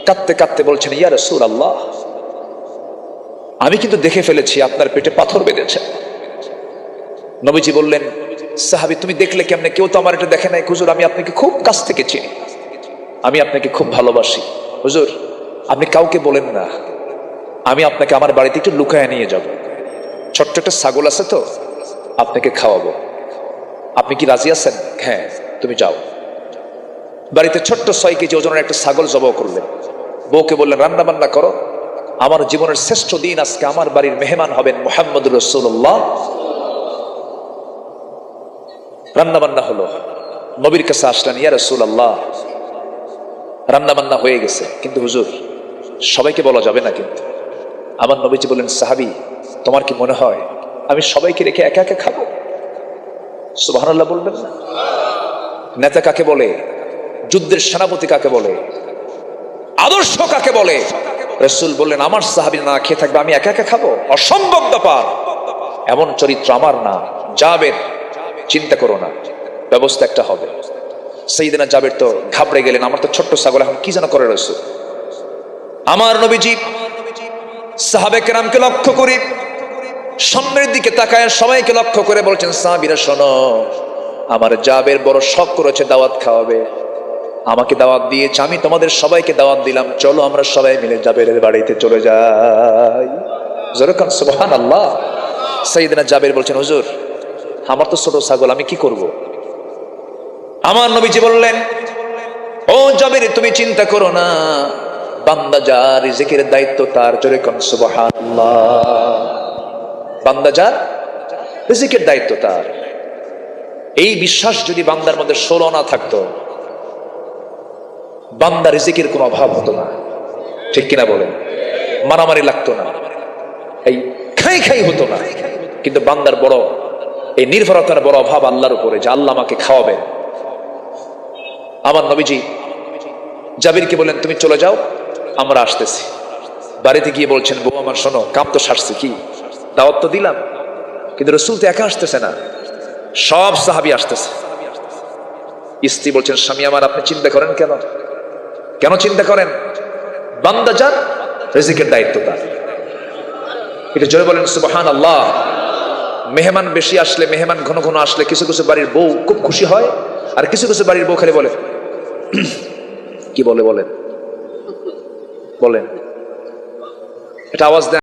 কাঁদতে কাঁদতে বলছেন, ইয়া রাসূলুল্লাহ, আমি কিন্তু দেখে ফেলেছি আপনার পেটে পাথর বেঁধেছে। নবীজি বললেন, সাহাবী তুমি দেখলে কেমনে? কেউ তো আমার এটা দেখে নাই। হুজুর, আমি আপনাকে খুব কাছ থেকে চিনি, আমি আপনাকে খুব ভালোবাসি। হুজুর, আপনি কাউকে বলেন না, আমি আপনাকে আমার বাড়িতে একটু লুকায় নিয়ে যাব। ছোট্ট একটা ছাগল আছে তো, আপনাকে খাওয়াবো। আপনি কি রাজি আছেন? হ্যাঁ, তুমি যাও। বাড়িতে ছোট্ট 6 কেজি ওজনের একটা ছাগল জবাই করলেন। বউকে বললেন, রান্না বান্না করো, আমার জীবনের শ্রেষ্ঠ দিন আজকে, আমার বাড়ির মেহমান হবেন মুহাম্মদুর রাসূলুল্লাহ। রান্না বান্না হলো, নবীর কাছে আসলেন, ইয়া রাসূলুল্লাহ, রান্না বান্না হয়ে গেছে, কিন্তু হুজুর সবাইকে বলা যাবে না। কিন্তু আমার নবীজি বললেন, সাহাবী তোমার কি মনে হয় আমি সবাইকে রেখে একা একা খাবো? সুবহানাল্লাহ বলবেন না? নেতা কাকে বলে? যুদ্ধের সেনাপতি কাকে বলে? আদর্শ কাকে বলে? রাসূল বললেন, আমার সাহাবী না খেয়ে থাকবে, আমি একা একা খাবো? অসম্ভব ব্যাপার, এমন চরিত্র আমার না। জাবের, চিন্তা করো না, ব্যবস্থা একটা হবে। সাইয়েদনা জাবের তো ঘাবড়ে গেলেন, আমার তো ছোট্ট ছাগল, এখন কি যেন করে রাসূল। আমার নবীজি সাহাবে কেরামকে লক্ষ্য করি, সামনের দিকে তাকায় সবাইকে লক্ষ্য করে বলছেন, সাহাবীরা শোনো, আমার জাবের বড় শখ করেছে দাওয়াত খাওয়াবে, আমাকে দাওয়াত দিয়েছে, আমি তোমাদের সবাইকে দাওয়াত দিলাম, চলো আমরা সবাই মিলে জাবেরের বাড়িতে চলে যাই। যেরকম সুবহানাল্লাহ। সাইয়েদনা জাবের বলছেন, হুজুর আমার তো ছোট ছাগল, আমি কি করব? আমার নবীজি বললেন, ও জাবের, তুমি চিন্তা করো না, বান্দা যার রিজিকের দায়িত্ব তার। যেরকম সুবহানাল্লাহ। বান্দা যার রিজিকের দায়িত্ব তার। এই বিশ্বাস যদি বান্দার মধ্যে ষোলো না থাকতো, বান্দা রিজিকের কোনো অভাব হতো না, ঠিক কিনা বলেন? মারামারি লাগতো না, এই খাই খাই হতো না। কিন্তু বান্দার বড় এই নির্ভরতার বড় অভাব আল্লাহর উপরে, যে আল্লাহ আমাকে খাওয়াবেন। আমার নবীজি জাবিরকে বললেন তুমি চলে যাও, আমরা আসতেছি। বাড়িতে গিয়ে বলছেন বউ আমার শোনো, কাম তো সারছে, কি দাওয়াত তো দিলাম, কিন্তু রসুল তো একা আসতেছে না, সব সাহাবী আসতেছে। স্ত্রী বলছেন স্বামী আমার আপনি চিন্তা করেন কেন? কেন চিন্তা করেন? বান্দা যান, রিজিকের দায়িত্ব তার। এটা জোরে বলেন সুবহানাল্লাহ। মেহমান বেশি আসলে, মেহমান ঘন ঘন আসলে কিছু কিছু বাড়ির বউ খুব খুশি হয়, আর কিছু কিছু বাড়ির বউ খালি বলে কি বলে বলেন বলেন, এটা আওয়াজ দেন।